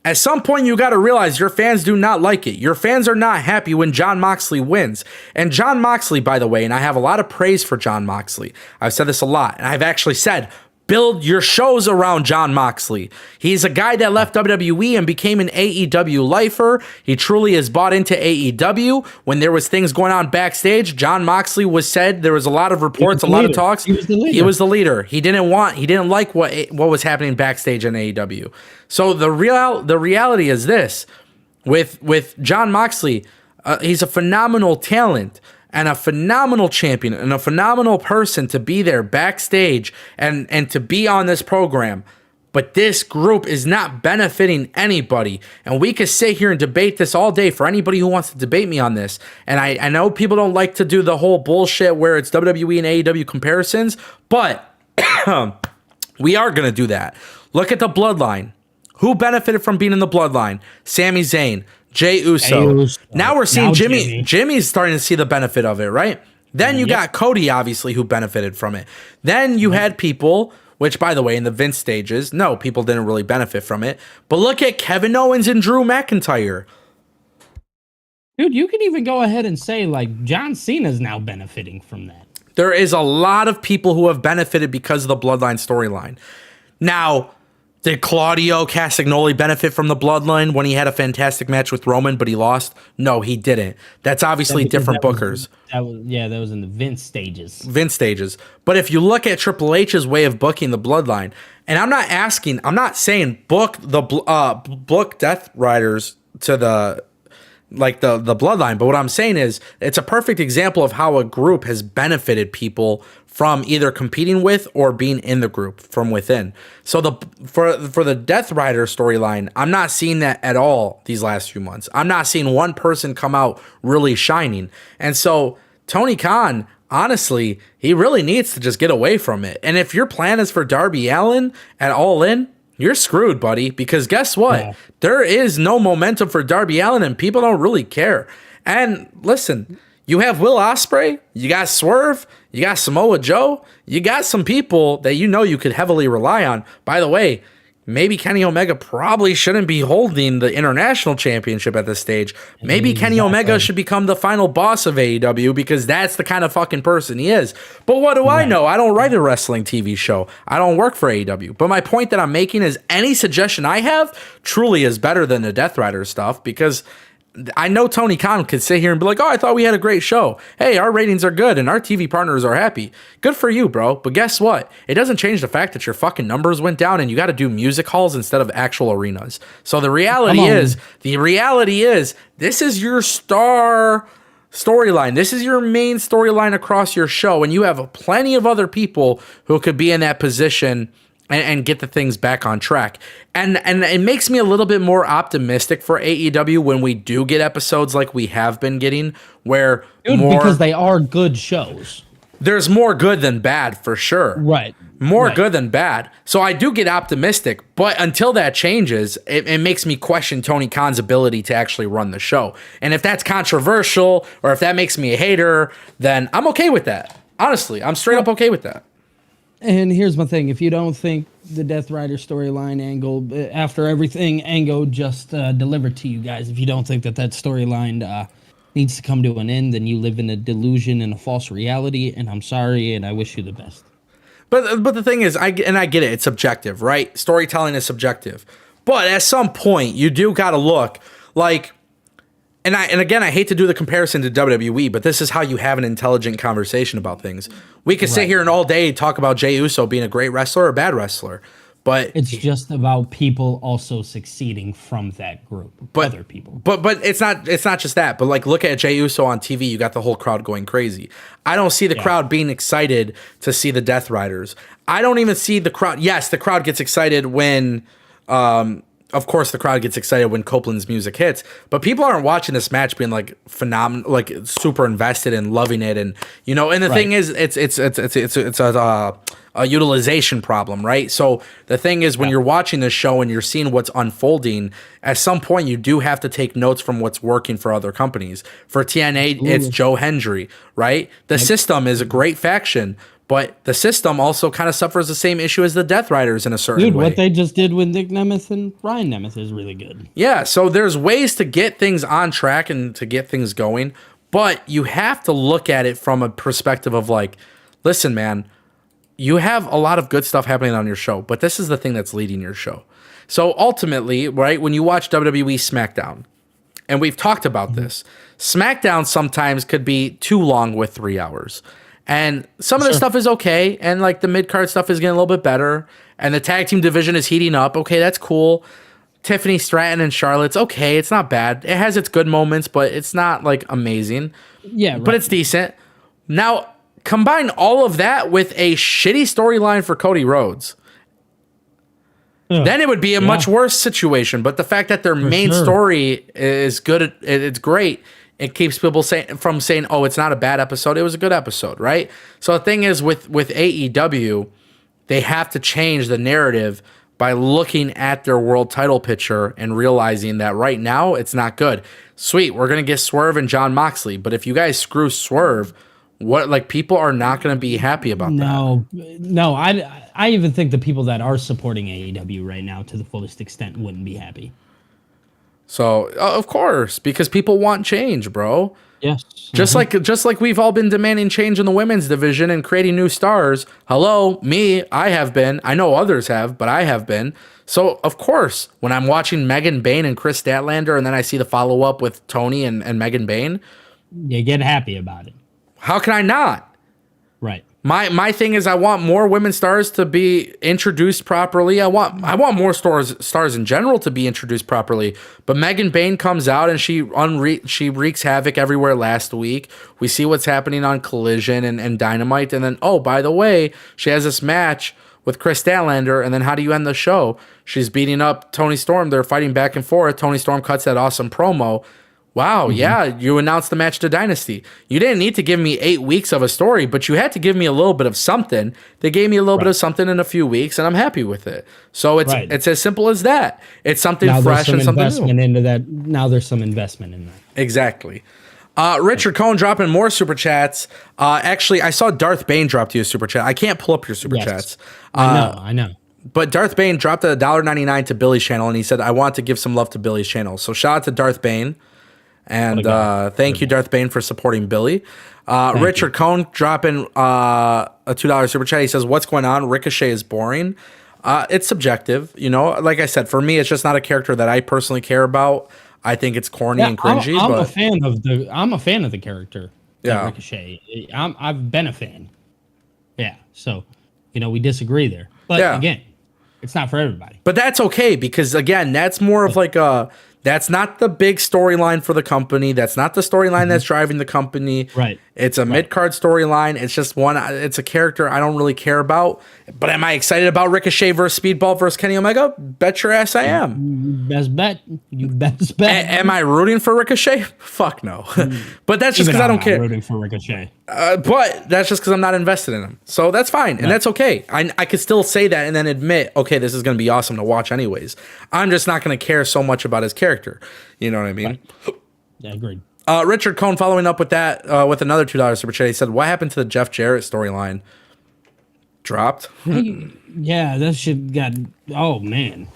At some point, you got to realize your fans do not like it. Your fans are not happy when Jon Moxley wins. And Jon Moxley, by the way, and I have a lot of praise for Jon Moxley. I've said this a lot, and I've actually said, build your shows around Jon Moxley. He's a guy that left WWE and became an AEW lifer. He truly is bought into AEW. When there was things going on backstage, Jon Moxley was said, there was a lot of reports, a lot of talks. He was the leader. He didn't like what was happening backstage in AEW. So the reality is this, with Jon Moxley, he's a phenomenal talent and a phenomenal champion and a phenomenal person to be there backstage and to be on this program. But this group is not benefiting anybody. And we could sit here and debate this all day for anybody who wants to debate me on this. And I know people don't like to do the whole bullshit where it's WWE and AEW comparisons, but we are going to do that. Look at the Bloodline. Who benefited from being in the Bloodline? Sami Zayn, Jey Uso. Now we're seeing Jimmy. Jimmy's starting to see the benefit of it, right? Then you got Cody, obviously, who benefited from it. Then you had people, which, by the way, in the Vince stages, no, people didn't really benefit from it. But look at Kevin Owens and Drew McIntyre. Dude, you could even go ahead and say, like, John Cena's now benefiting from that. There is a lot of people who have benefited because of the Bloodline storyline. Now, did Claudio Castagnoli benefit from the Bloodline when he had a fantastic match with Roman, but he lost? No, he didn't. That's obviously different bookers. That was in the Vince stages. But if you look at Triple H's way of booking the Bloodline, and I'm not saying book Death Riders to the Bloodline, but what I'm saying is it's a perfect example of how a group has benefited people from either competing with or being in the group from within. So for the Death Rider storyline, I'm not seeing that at all these last few months. I'm not seeing one person come out really shining. And so Tony Khan, honestly, he really needs to just get away from it. And if your plan is for Darby Allin at All In, you're screwed, buddy, because guess what? Yeah. There is no momentum for Darby Allin, and people don't really care. And listen, you have Will Ospreay, you got Swerve, you got Samoa Joe, you got some people that you know you could heavily rely on. By the way, maybe Kenny Omega probably shouldn't be holding the international championship at this stage. Maybe Kenny Omega should become the final boss of AEW because that's the kind of fucking person he is. But what do I know? I don't write a wrestling TV show. I don't work for AEW. But my point that I'm making is any suggestion I have truly is better than the Death Rider stuff, because I know Tony Khan could sit here and be like, oh, I thought we had a great show. Hey, our ratings are good and our TV partners are happy. Good for you, bro. But guess what? It doesn't change the fact that your fucking numbers went down and you got to do music halls instead of actual arenas. So the reality is, this is your star storyline. This is your main storyline across your show. And you have plenty of other people who could be in that position and get the things back on track. And it makes me a little bit more optimistic for AEW when we do get episodes like we have been getting, where because they are good shows. There's more good than bad, for sure. Right. More good than bad. So I do get optimistic, but until that changes, it makes me question Tony Khan's ability to actually run the show. And if that's controversial or if that makes me a hater, then I'm okay with that. Honestly, I'm straight up okay with that. And here's my thing. If you don't think the Death Rider storyline angle, after everything Ango just delivered to you guys, if you don't think that storyline needs to come to an end, then you live in a delusion and a false reality, and I'm sorry, and I wish you the best. But the thing is, I get it, it's subjective, right? Storytelling is subjective. But at some point, you do got to look like, and again, I hate to do the comparison to WWE, but this is how you have an intelligent conversation about things. We could sit here and all day talk about Jey Uso being a great wrestler or a bad wrestler, but it's just about people also succeeding from that group, other people. But it's not just that. But like, look at Jey Uso on TV. You got the whole crowd going crazy. I don't see the crowd being excited to see the Death Riders. I don't even see the crowd. Yes, the crowd gets excited when. Of course, the crowd gets excited when Copeland's music hits, but people aren't watching this match being like phenomenal, like super invested and loving it, and And the thing is, it's a utilization problem, right? So the thing is, when you're watching this show and you're seeing what's unfolding, at some point you do have to take notes from what's working for other companies. For TNA, it's Joe Hendry, right? The System is a great faction. But the System also kind of suffers the same issue as the Death Riders in a certain way. What they just did with Nick Nemeth and Ryan Nemeth is really good. Yeah, so there's ways to get things on track and to get things going, but you have to look at it from a perspective of like, listen, man, you have a lot of good stuff happening on your show, but this is the thing that's leading your show. So ultimately, right, when you watch WWE SmackDown, and we've talked about this, SmackDown sometimes could be too long with 3 hours. And some of the stuff is okay, and like the mid-card stuff is getting a little bit better, and the tag team division is heating up. Okay, that's cool. Tiffany Stratton and Charlotte's okay. It's not bad. It has its good moments, but it's not like amazing. Yeah, but it's decent. Now, combine all of that with a shitty storyline for Cody Rhodes. Then it would be a much worse situation. But the fact that their main story is good, it's great. It keeps people from saying, oh, it's not a bad episode. It was a good episode, right? So the thing is, with AEW, they have to change the narrative by looking at their world title picture and realizing that right now it's not good. Sweet, we're going to get Swerve and Jon Moxley. But if you guys screw Swerve, people are not going to be happy about that. No, I even think the people that are supporting AEW right now to the fullest extent wouldn't be happy. So, of course, because people want change, bro. Yes. Just like we've all been demanding change in the women's division and creating new stars. Hello, me, I have been. I know others have, but I have been. So, of course, when I'm watching Megan Bayne and Chris Statlander and then I see the follow-up with Tony and Megan Bayne. You get happy about it. How can I not? Right. My thing is I want more women stars to be introduced properly. I want more stars in general to be introduced properly. But Megan Bayne comes out and she wreaks havoc everywhere last week. We see what's happening on Collision and Dynamite. And then, oh, by the way, she has this match with Chris Statlander. And then how do you end the show? She's beating up Toni Storm. They're fighting back and forth. Toni Storm cuts that awesome promo. Wow, yeah, you announced the match to Dynasty. You didn't need to give me 8 weeks of a story, but you had to give me a little bit of something. They gave me a little bit of something in a few weeks, and I'm happy with it. So it's as simple as that. It's something fresh and something new. Into that. Now there's some investment in that. Exactly. Richard Cohn dropping more super chats. Actually, I saw Darth Bane drop to you a super chat. I can't pull up your super chats. I know. But Darth Bane dropped a $1.99 to Billy's channel, and he said, I want to give some love to Billy's channel. So shout out to Darth Bane. And thank you, Darth Bane, for supporting Billy. Richard Cohn dropping a $2 super chat. He says, what's going on? Ricochet is boring. It's subjective. You know, like I said, for me, it's just not a character that I personally care about. I think it's corny and cringy. I'm but a fan of the character. Yeah. Ricochet. I've been a fan. Yeah. So, we disagree there. But again, it's not for everybody. But that's okay, because again, that's more of like that's not the big storyline for the company. That's not the storyline that's driving the company. Right. It's a mid-card storyline. It's just it's a character I don't really care about. But am I excited about Ricochet versus Speedball versus Kenny Omega? Bet your ass I am. Best bet. You best bet. Am I rooting for Ricochet? Fuck no. But that's just because I don't care. Rooting for Ricochet. But that's just because I'm not invested in him. So that's fine. And that's okay. I could still say that and then admit, okay, this is going to be awesome to watch anyways. I'm just not going to care so much about his character. You know what I mean? Right. Yeah, agreed. Richard Cohn following up with that with another $2 super chat. He said, what happened to the Jeff Jarrett storyline? Dropped? Yeah, that shit got... Oh, man.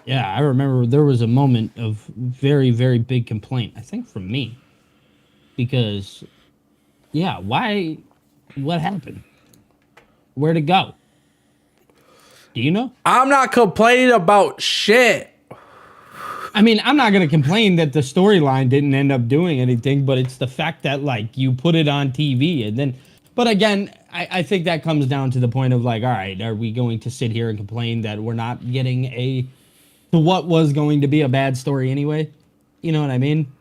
Yeah, I remember there was a moment of very, very big complaint, I think from me. Because, yeah, why... What happened? Where'd it go? Do you know? I'm not complaining about shit. I mean, I'm not going to complain that the storyline didn't end up doing anything, but it's the fact that, like, you put it on TV and then... But again, I think that comes down to the point of, like, all right, are we going to sit here and complain that we're not getting to what was going to be a bad story anyway? You know what I mean?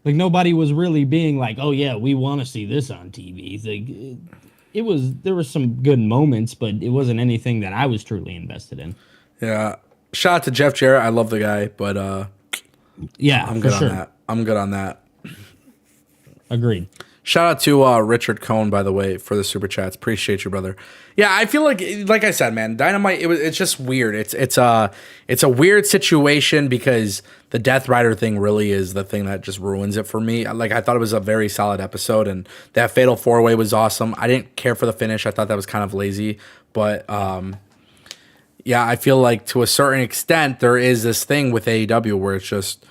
Like, nobody was really being like, oh, yeah, we want to see this on TV. Like, there were some good moments, but it wasn't anything that I was truly invested in. Yeah. Shout out to Jeff Jarrett. I love the guy, but yeah, I'm good on that. I'm good on that. Agreed. Shout out to Richard Cohn, by the way, for the super chats. Appreciate you, brother. Yeah, I feel like I said, man, Dynamite. It's just weird. It's a weird situation because the Death Rider thing really is the thing that just ruins it for me. Like, I thought it was a very solid episode, and that Fatal 4-Way was awesome. I didn't care for the finish. I thought that was kind of lazy, but yeah, I feel like to a certain extent there is this thing with AEW where it's just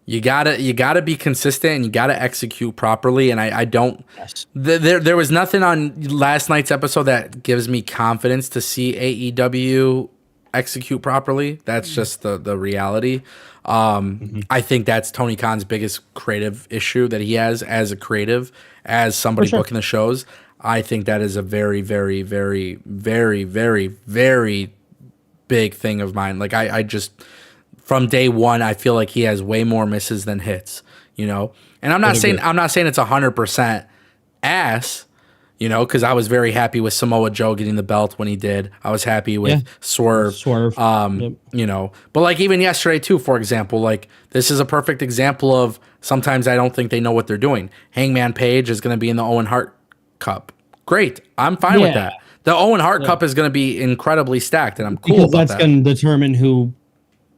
you gotta be consistent and you gotta execute properly. And I don't. Yes. There was nothing on last night's episode that gives me confidence to see AEW execute properly. That's just the reality. I think that's Tony Khan's biggest creative issue that he has as a creative, as somebody booking the shows. I think that is a very, very, very, very, very, very big thing of mine. Like I just from day one, I feel like he has way more misses than hits, you know. And I'm not saying it's 100% ass, you know, because I was very happy with Samoa Joe getting the belt when he did. I was happy with Swerve. You know. But like even yesterday too, for example, like this is a perfect example of sometimes I don't think they know what they're doing. Hangman Page is going to be in the Owen Hart Cup. Great, I'm fine with that. The Owen Hart Cup is going to be incredibly stacked, and I'm cool because about that. That's going to determine who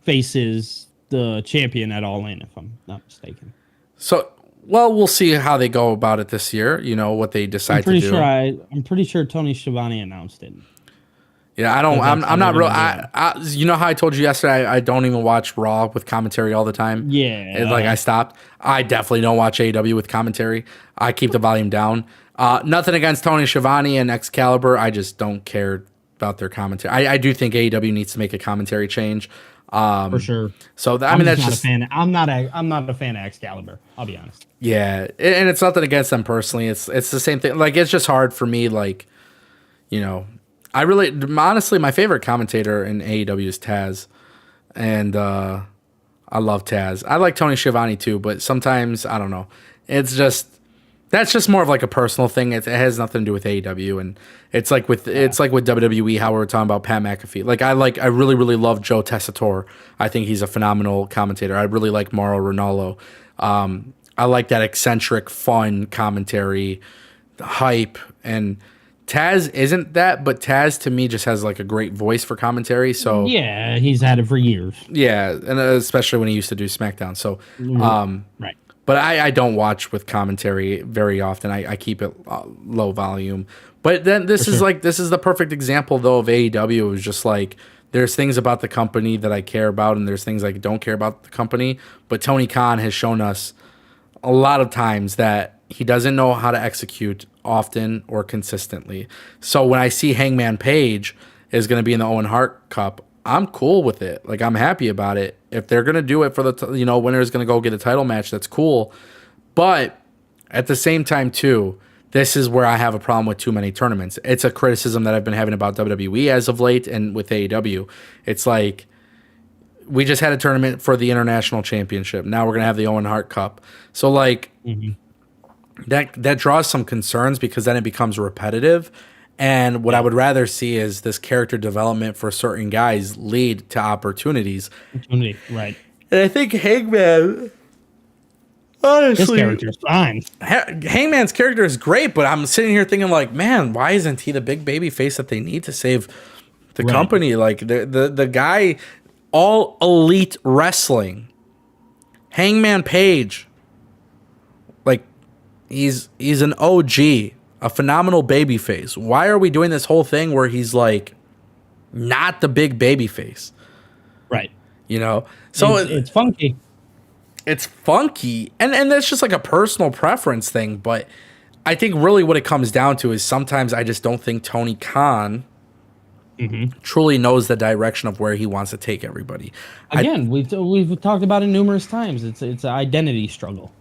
faces the champion at All In, if I'm not mistaken. So, well, we'll see how they go about it this year. You know what they decide to do. I'm pretty sure Tony Schiavone announced it. Yeah, I'm not real. You know how I told you yesterday, I don't even watch Raw with commentary all the time. Yeah, like I stopped. I definitely don't watch AEW with commentary. I keep the volume down. Nothing against Tony Schiavone and Excalibur. I just don't care about their commentary. I do think AEW needs to make a commentary change. For sure. So I mean, that's just a fan. I'm not a fan of Excalibur. I'll be honest. Yeah, and it's nothing against them personally. It's the same thing. Like it's just hard for me. Like, you know, I really honestly my favorite commentator in AEW is Taz, and I love Taz. I like Tony Schiavone too, but sometimes I don't know. It's just. That's just more of like a personal thing. It has nothing to do with AEW, and it's like with WWE how we were talking about Pat McAfee. Like I really really love Joe Tessitore. I think he's a phenomenal commentator. I really like Mauro Ranallo. I like that eccentric, fun commentary, hype, and Taz isn't that, but Taz to me just has like a great voice for commentary. So yeah, he's had it for years. Yeah, and especially when he used to do SmackDown. So right. but I don't watch with commentary very often. I keep it low volume. But then this is the perfect example though of AEW. It was just like there's things about the company that I care about, and there's things I don't care about the company. But Tony Khan has shown us a lot of times that he doesn't know how to execute often or consistently. So when I see Hangman Page is going to be in the Owen Hart Cup, I'm cool with it. Like, I'm happy about it. If they're going to do it for the, winner is going to go get a title match, that's cool. But at the same time, too, this is where I have a problem with too many tournaments. It's a criticism that I've been having about WWE as of late and with AEW. It's like, we just had a tournament for the International Championship. Now we're going to have the Owen Hart Cup. So, like, that draws some concerns because then it becomes repetitive. And what I would rather see is this character development for certain guys lead to opportunities. Right. And I think Hangman, honestly, this character's fine. Hangman's character is great, but I'm sitting here thinking, like, man, why isn't he the big baby face that they need to save the company? Like, the guy, all elite wrestling, Hangman Page, like, he's an OG. A phenomenal baby face. Why are we doing this whole thing where he's like not the big baby face? Right. So it's funky. It's funky. And that's just like a personal preference thing. But I think really what it comes down to is sometimes I just don't think Tony Khan truly knows the direction of where he wants to take everybody. Again, we've talked about it numerous times. It's an identity struggle.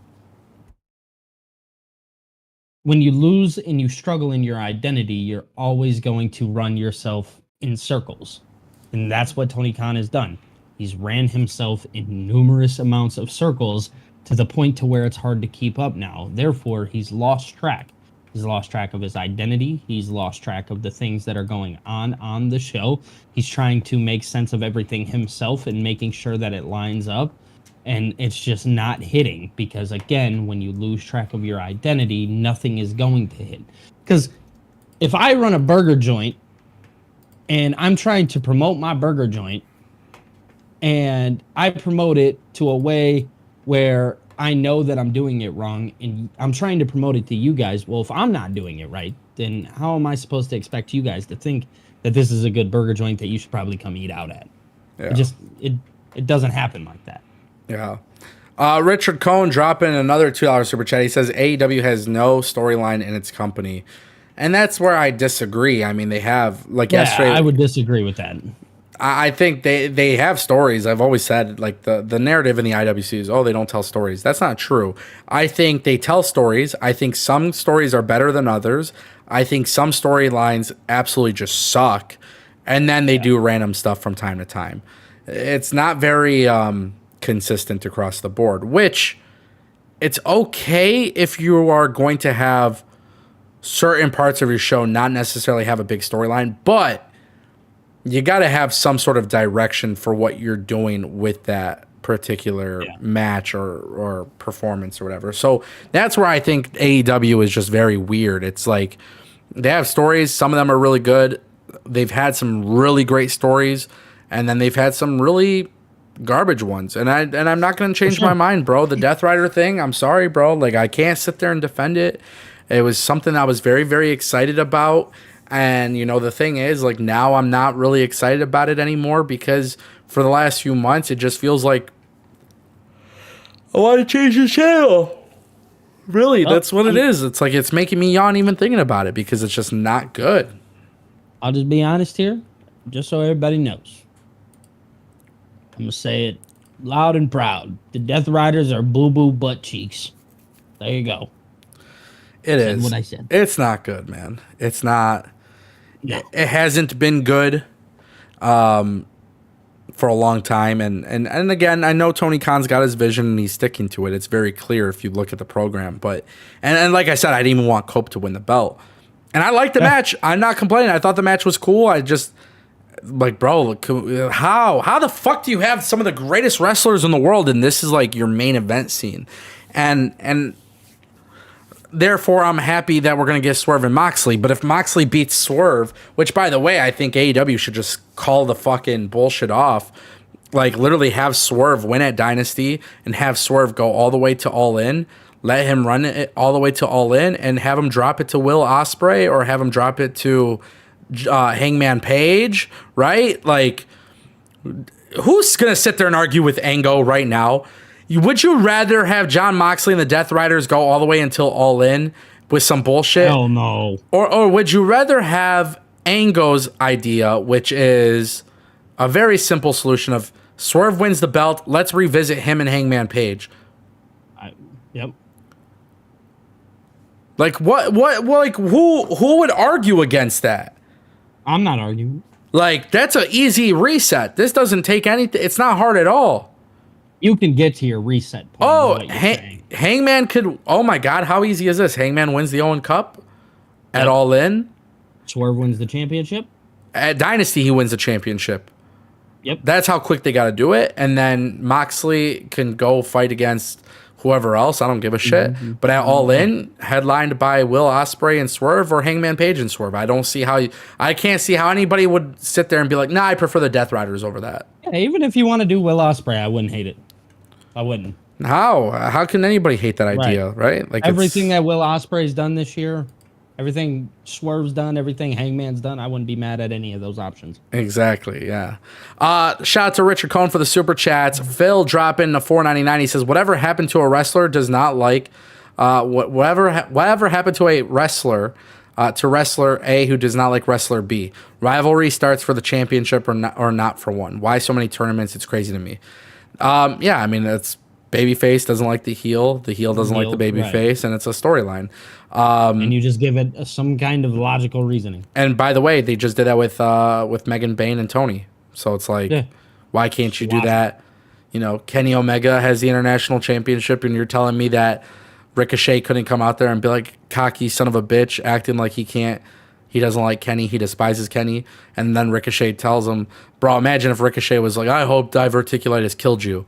When you lose and you struggle in your identity, you're always going to run yourself in circles. And that's what Tony Khan has done. He's ran himself in numerous amounts of circles to the point to where it's hard to keep up now. Therefore, he's lost track. He's lost track of his identity. He's lost track of the things that are going on the show. He's trying to make sense of everything himself and making sure that it lines up. And it's just not hitting because, again, when you lose track of your identity, nothing is going to hit. Because if I run a burger joint and I'm trying to promote my burger joint and I promote it to a way where I know that I'm doing it wrong and I'm trying to promote it to you guys, well, if I'm not doing it right, then how am I supposed to expect you guys to think that this is a good burger joint that you should probably come eat out at? Yeah. It doesn't happen like that. Yeah. Richard Cohn dropping another $2 super chat. He says AEW has no storyline in its company. And that's where I disagree. I mean, they have, like, yesterday. I would disagree with that. I think they have stories. I've always said, like, the narrative in the IWC is, they don't tell stories. That's not true. I think they tell stories. I think some stories are better than others. I think some storylines absolutely just suck. And then they do random stuff from time to time. It's not very consistent across the board, which it's okay if you are going to have certain parts of your show not necessarily have a big storyline, but you got to have some sort of direction for what you're doing with that particular match or performance or whatever. So that's where I think AEW is just very weird. It's like they have stories. Some of them are really good. They've had some really great stories, and then they've had some really garbage ones. And I'm not going to change my mind, bro. The Death Rider thing, I'm sorry, bro. Like, I can't sit there and defend it. It was something I was very, very excited about. And, the thing is, like, now I'm not really excited about it anymore because for the last few months, it just feels like I want to change the channel. Really, that's what it is. It's like it's making me yawn even thinking about it because it's just not good. I'll just be honest here, just so everybody knows. I'm going to say it loud and proud. The Death Riders are boo-boo butt cheeks. There you go. It is what I said. It's not good, man. It's not. No. It hasn't been good for a long time. And again, I know Tony Khan's got his vision and he's sticking to it. It's very clear if you look at the program. But and like I said, I didn't even want Cope to win the belt. And I liked the match. I'm not complaining. I thought the match was cool. I just, like, bro, how the fuck do you have some of the greatest wrestlers in the world and this is like your main event scene? And therefore, I'm happy that we're going to get Swerve and Moxley. But if Moxley beats Swerve, which, by the way, I think AEW should just call the fucking bullshit off. Like, literally have Swerve win at Dynasty and have Swerve go all the way to All In. Let him run it all the way to All In and have him drop it to Will Ospreay or have him drop it to Hangman Page, right? Like, who's going to sit there and argue with Ango right now? Would you rather have John Moxley and the Death Riders go all the way until All In with some bullshit? Hell no. Or would you rather have Ango's idea, which is a very simple solution of Swerve wins the belt, let's revisit him and Hangman Page? Yep. Like like who would argue against that? I'm not arguing. Like, that's an easy reset. This doesn't take anything. It's not hard at all. You can get to your reset point. Oh, Hangman could. Oh my God, how easy is this? Hangman wins the Owen Cup at All In. Swerve wins the championship. At Dynasty, he wins the championship. Yep. That's how quick they got to do it. And then Moxley can go fight against whoever else. I don't give a shit. But at All In, headlined by Will Ospreay and Swerve or Hangman Page and Swerve. I can't see how anybody would sit there and be like, nah, I prefer the Death Riders over that. Yeah, even if you want to do Will Ospreay, I wouldn't hate it. I wouldn't. How can anybody hate that idea, right? Like, everything that Will Ospreay's done this year, everything Swerve's done, everything Hangman's done, I wouldn't be mad at any of those options. Exactly, yeah. Shout out to Richard Cohn for the super chats. Phil dropping the $4.99. He says, whatever happened to a wrestler does not like whatever happened to a wrestler to wrestler A who does not like wrestler B. Rivalry starts for the championship or not for one. Why so many tournaments? It's crazy to me. Yeah, I mean, it's babyface doesn't like the heel doesn't like the babyface, and it's a storyline. And you just give it some kind of logical reasoning. And by the way, they just did that with Megan Bayne and Tony. So it's like, why can't you do that? You know, Kenny Omega has the international championship, and you're telling me that Ricochet couldn't come out there and be like, cocky son of a bitch, acting like he doesn't like Kenny, he despises Kenny. And then Ricochet tells him, bro, imagine if Ricochet was like, I hope diverticulitis killed you.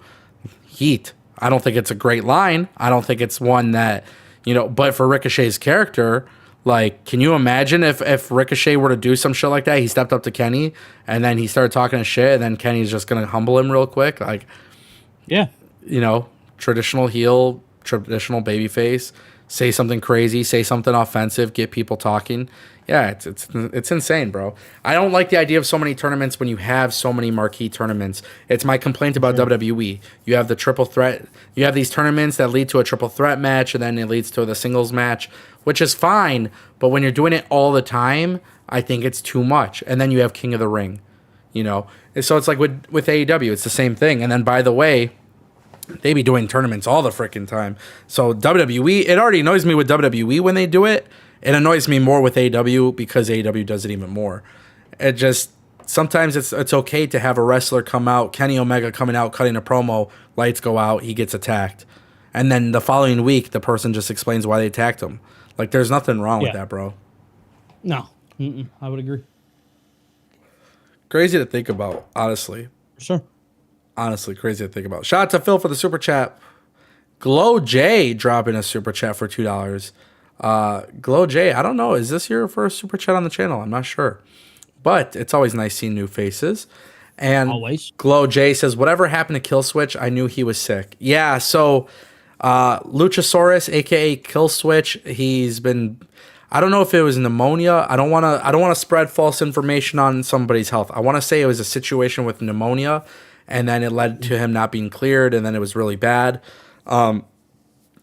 Heat. I don't think it's a great line. I don't think it's one that, but for Ricochet's character, like, can you imagine if Ricochet were to do some shit like that? He stepped up to Kenny and then he started talking shit, and then Kenny's just going to humble him real quick. Like, yeah, traditional heel, traditional babyface, say something crazy, say something offensive, get people talking. Yeah, it's insane, bro. I don't like the idea of so many tournaments when you have so many marquee tournaments. It's my complaint about WWE. You have the triple threat. You have these tournaments that lead to a triple threat match, and then it leads to the singles match, which is fine. But when you're doing it all the time, I think it's too much. And then you have King of the Ring, And so it's like with AEW, it's the same thing. And then, by the way, they be doing tournaments all the freaking time. So WWE, it already annoys me with WWE when they do it. It annoys me more with AEW because AEW does it even more. It just, sometimes it's okay to have a wrestler come out, Kenny Omega coming out, cutting a promo, lights go out, he gets attacked. And then the following week, the person just explains why they attacked him. Like, there's nothing wrong with that, bro. No, I would agree. Crazy to think about, honestly. Sure. Honestly, crazy to think about. Shout out to Phil for the super chat. Glow J dropping a super chat for $2. Glow J, I don't know. Is this your first super chat on the channel? I'm not sure. But it's always nice seeing new faces. And always. Glow J says, whatever happened to Killswitch, I knew he was sick. Yeah, so Luchasaurus, aka Killswitch, he's been, I don't know if it was pneumonia. I don't want to spread false information on somebody's health. I want to say it was a situation with pneumonia, and then it led to him not being cleared, and then it was really bad.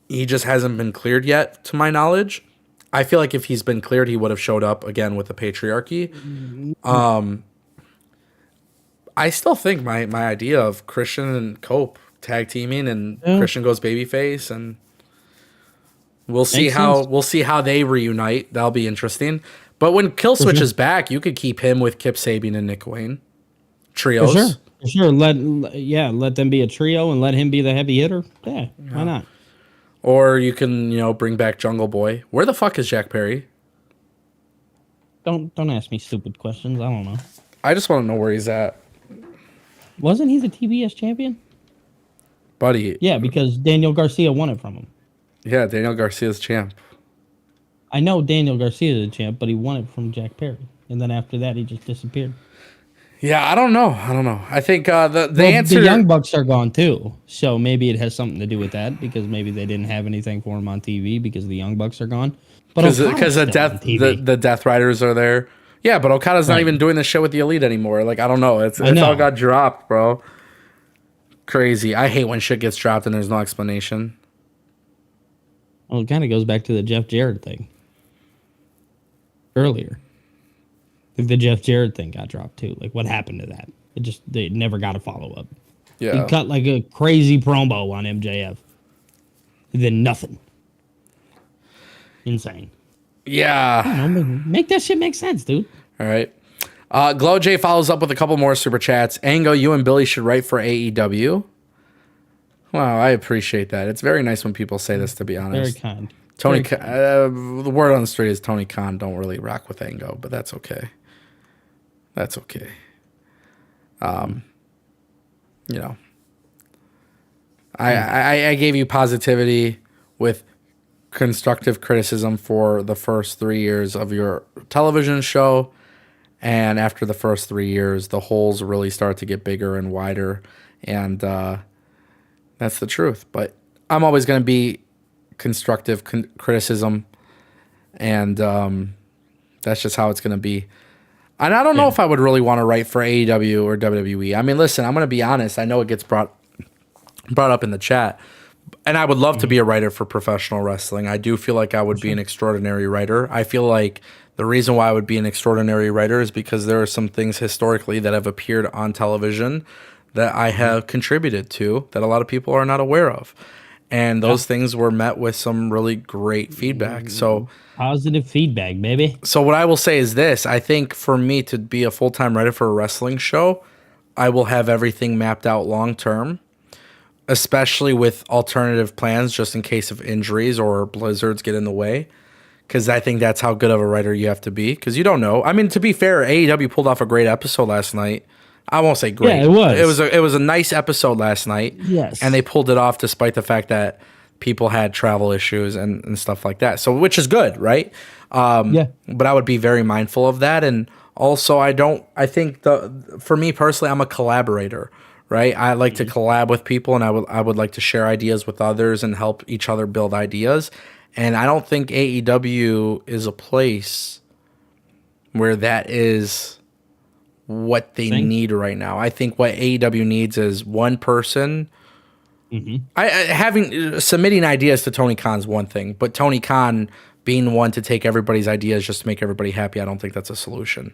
He just hasn't been cleared yet, to my knowledge. I feel like if he's been cleared, he would have showed up again with the patriarchy. I still think my idea of Christian and Cope tag teaming, and Christian goes babyface, and we'll see how they reunite. That'll be interesting. But when Killswitch is back, you could keep him with Kip Sabian and Nick Wayne. Trios. For sure. Let them be a trio and let him be the heavy hitter. Yeah, why not? Or you can, bring back Jungle Boy. Where the fuck is Jack Perry? Don't ask me stupid questions. I don't know. I just want to know where he's at. Wasn't he the TBS champion? Buddy. Yeah, because Daniel Garcia won it from him. Yeah, Daniel Garcia's champ. I know Daniel Garcia is a champ, but he won it from Jack Perry. And then after that, he just disappeared. Yeah, I don't know. I think the answer. The Young Bucks are gone too, so maybe it has something to do with that because maybe they didn't have anything for him on TV because the Young Bucks are gone. But Because the Death Riders are there. Yeah, but Okada's not even doing this shit with the Elite anymore. Like, I don't know. It's all got dropped, bro. Crazy. I hate when shit gets dropped and there's no explanation. Well, it kind of goes back to the Jeff Jarrett thing earlier. The Jeff Jarrett thing got dropped too. Like, what happened to that? They never got a follow up. Yeah, he cut like a crazy promo on MJF, and then nothing. Insane. Yeah. I don't know, make that shit make sense, dude. All right. Glow J follows up with a couple more super chats. Ango, you and Billy should write for AEW. Wow, I appreciate that. It's very nice when people say this, to be honest. Very kind. Tony, the word on the street is Tony Khan don't really rock with Ango, but that's okay. That's okay. You know, I gave you positivity with constructive criticism for the first 3 years of your television show. And after the first 3 years, the holes really start to get bigger and wider. And that's the truth. But I'm always going to be constructive criticism. And that's just how it's going to be. And I don't know if I would really want to write for AEW or WWE. I mean, listen, I'm going to be honest. I know it gets brought up in the chat. And I would love to be a writer for professional wrestling. I do feel like I would be an extraordinary writer. I feel like the reason why I would be an extraordinary writer is because there are some things historically that have appeared on television that I have contributed to that a lot of people are not aware of. And those things were met with some really great feedback. So positive feedback, baby. So what I will say is this. I think for me to be a full-time writer for a wrestling show, I will have everything mapped out long-term, especially with alternative plans just in case of injuries or blizzards get in the way. Because I think that's how good of a writer you have to be. Because you don't know. I mean, to be fair, AEW pulled off a great episode last night. I won't say great. Yeah, it was. It was a nice episode last night. Yes. And they pulled it off despite the fact that people had travel issues and stuff like that. So, which is good, right? Yeah. But I would be very mindful of that. And also, I think for me personally, I'm a collaborator, right? I like to collab with people, and I would like to share ideas with others and help each other build ideas. And I don't think AEW is a place where that is what they need right now. I think what AEW needs is one person. Submitting ideas to Tony Khan's one thing, but Tony Khan being one to take everybody's ideas just to make everybody happy, I don't think that's a solution.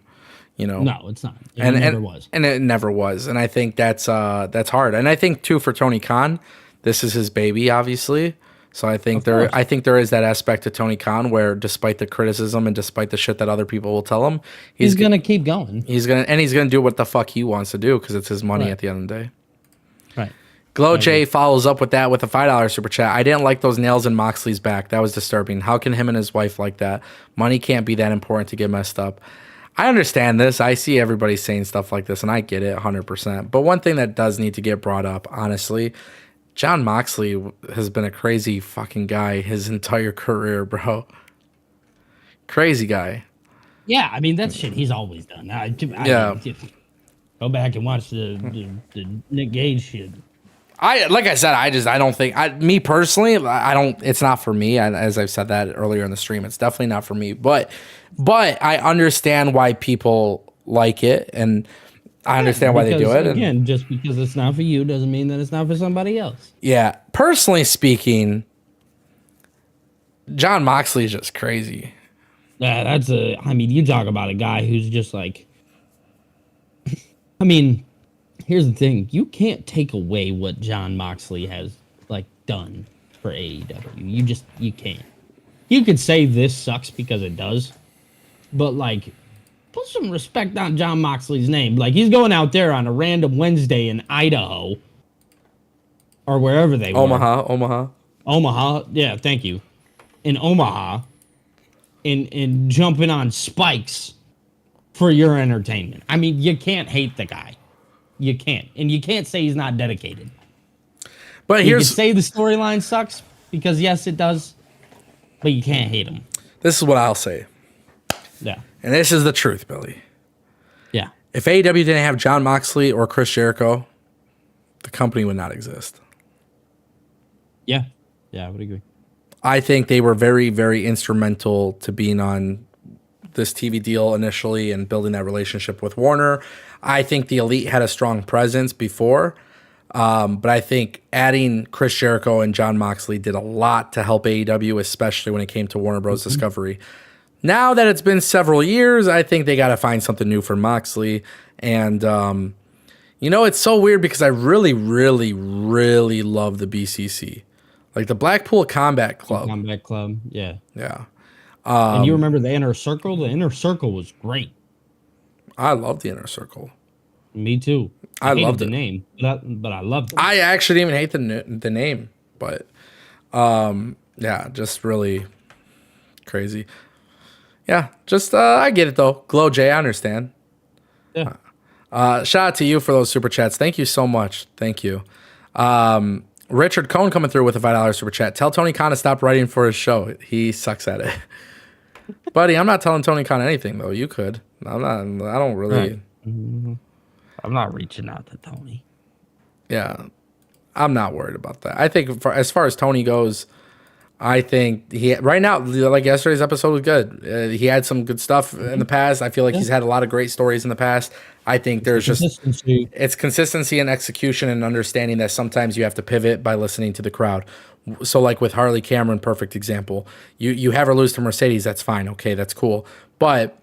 You know, no, it's not. It never was, and it never was. And I think that's hard. And I think too for Tony Khan, this is his baby, obviously. So I think there is that aspect to Tony Khan where, despite the criticism and despite the shit that other people will tell him, he's gonna keep going. He's gonna do what the fuck he wants to do because it's his money at the end of the day. Right. Glow J follows up with that with a $5 super chat. I didn't like those nails in Moxley's back. That was disturbing. How can him and his wife like that? Money can't be that important to get messed up. I understand this. I see everybody saying stuff like this, and I get it 100%. But one thing that does need to get brought up, honestly, John Moxley has been a crazy fucking guy his entire career, bro. Crazy guy. Yeah, I mean, that's shit he's always done. Go back and watch the Nick Gage shit. I don't think, me personally, it's not for me. As I've said that earlier in the stream, it's definitely not for me. But I understand why people like it, and I understand why they do it. Again, just because it's not for you doesn't mean that it's not for somebody else. Yeah. Personally speaking, John Moxley is just crazy. Yeah, you talk about a guy who's just like, I mean, here's the thing. You can't take away what John Moxley has like done for AEW. You can't. You could say this sucks because it does, but like, put some respect on John Moxley's name. Like, he's going out there on a random Wednesday in Idaho or wherever they were. Omaha. Yeah, thank you. In Omaha and jumping on spikes for your entertainment. I mean, you can't hate the guy. You can't. And you can't say he's not dedicated. But you can say the storyline sucks because, yes, it does. But you can't hate him. This is what I'll say. Yeah. And this is the truth, Billy. Yeah. If AEW didn't have Jon Moxley or Chris Jericho, the company would not exist. Yeah. Yeah, I would agree. I think they were very, very instrumental to being on this TV deal initially and building that relationship with Warner. I think the Elite had a strong presence before, but I think adding Chris Jericho and Jon Moxley did a lot to help AEW, especially when it came to Warner Bros. Discovery. Now that it's been several years, I think they got to find something new for Moxley. And, it's so weird because I really, really, really love the BCC. Like the Blackpool Combat Club. Combat Club, yeah. Yeah. And you remember the Inner Circle? The Inner Circle was great. I love the Inner Circle. Me too. I loved the name, but I loved it. I actually didn't even hate the name, but yeah, just really crazy. Yeah, just I get it though. Glow J, I understand. Yeah. Shout out to you for those super chats. Thank you so much. Thank you. Richard Cohn coming through with a $5 super chat. Tell Tony Khan to stop writing for his show. He sucks at it. Buddy, I'm not telling Tony Khan anything though. You could. I don't really. Right. Mm-hmm. I'm not reaching out to Tony. Yeah, I'm not worried about that. I think as far as Tony goes, I think he right now, like yesterday's episode was good. He had some good stuff in the past. I feel like he's had a lot of great stories in the past. I think there's it's consistency and execution and understanding that sometimes you have to pivot by listening to the crowd. So like with Harley Cameron, perfect example. You have her lose to Mercedes, that's fine. Okay, that's cool. But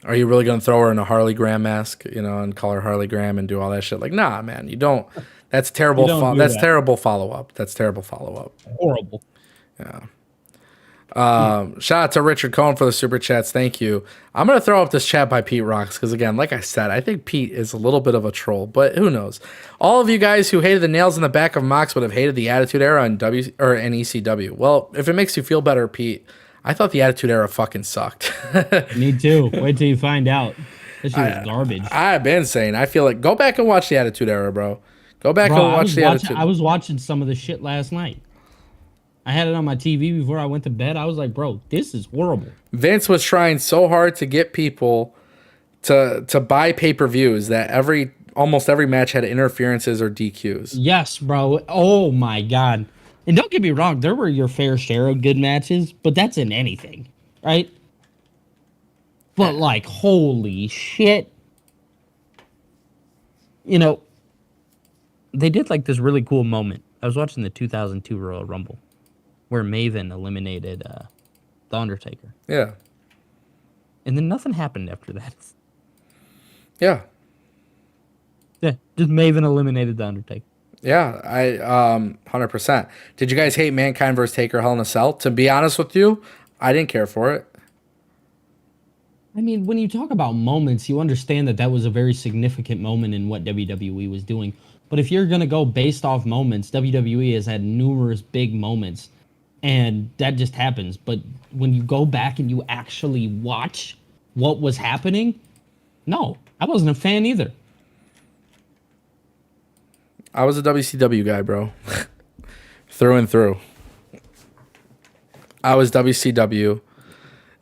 are you really going to throw her in a Harley Graham mask, and call her Harley Graham and do all that shit? Like, nah, man, you don't. That's terrible. That's terrible follow-up. That's terrible follow-up. Horrible. Yeah. Shout out to Richard Cohn for the super chats. Thank you. I'm going to throw up this chat by Pete Rocks because, again, like I said, I think Pete is a little bit of a troll, but who knows? All of you guys who hated the nails in the back of Mox would have hated the Attitude Era and ECW. Well, if it makes you feel better, Pete, I thought the Attitude Era fucking sucked. Me too. Wait till you find out. This shit was garbage. I've been saying, I feel like, go back and watch the Attitude Era, bro. Go back and watch the Attitude. I was watching some of the shit last night. I had it on my TV before I went to bed. I was like, bro, this is horrible. Vince was trying so hard to get people to buy pay-per-views that almost every match had interferences or DQs. Yes, bro. Oh, my God. And don't get me wrong, there were your fair share of good matches, but that's in anything, right? But, like, holy shit. They did, like, this really cool moment. I was watching the 2002 Royal Rumble where Maven eliminated The Undertaker. Yeah. And then nothing happened after that. Yeah. Yeah, just Maven eliminated The Undertaker. Yeah, I 100%. Did you guys hate Mankind versus Taker Hell in a Cell? To be honest with you, I didn't care for it. I mean, when you talk about moments, you understand that was a very significant moment in what WWE was doing. But if you're going to go based off moments, WWE has had numerous big moments, and that just happens. But when you go back and you actually watch what was happening, no, I wasn't a fan either. I was a WCW guy, bro. Through and through. I was WCW,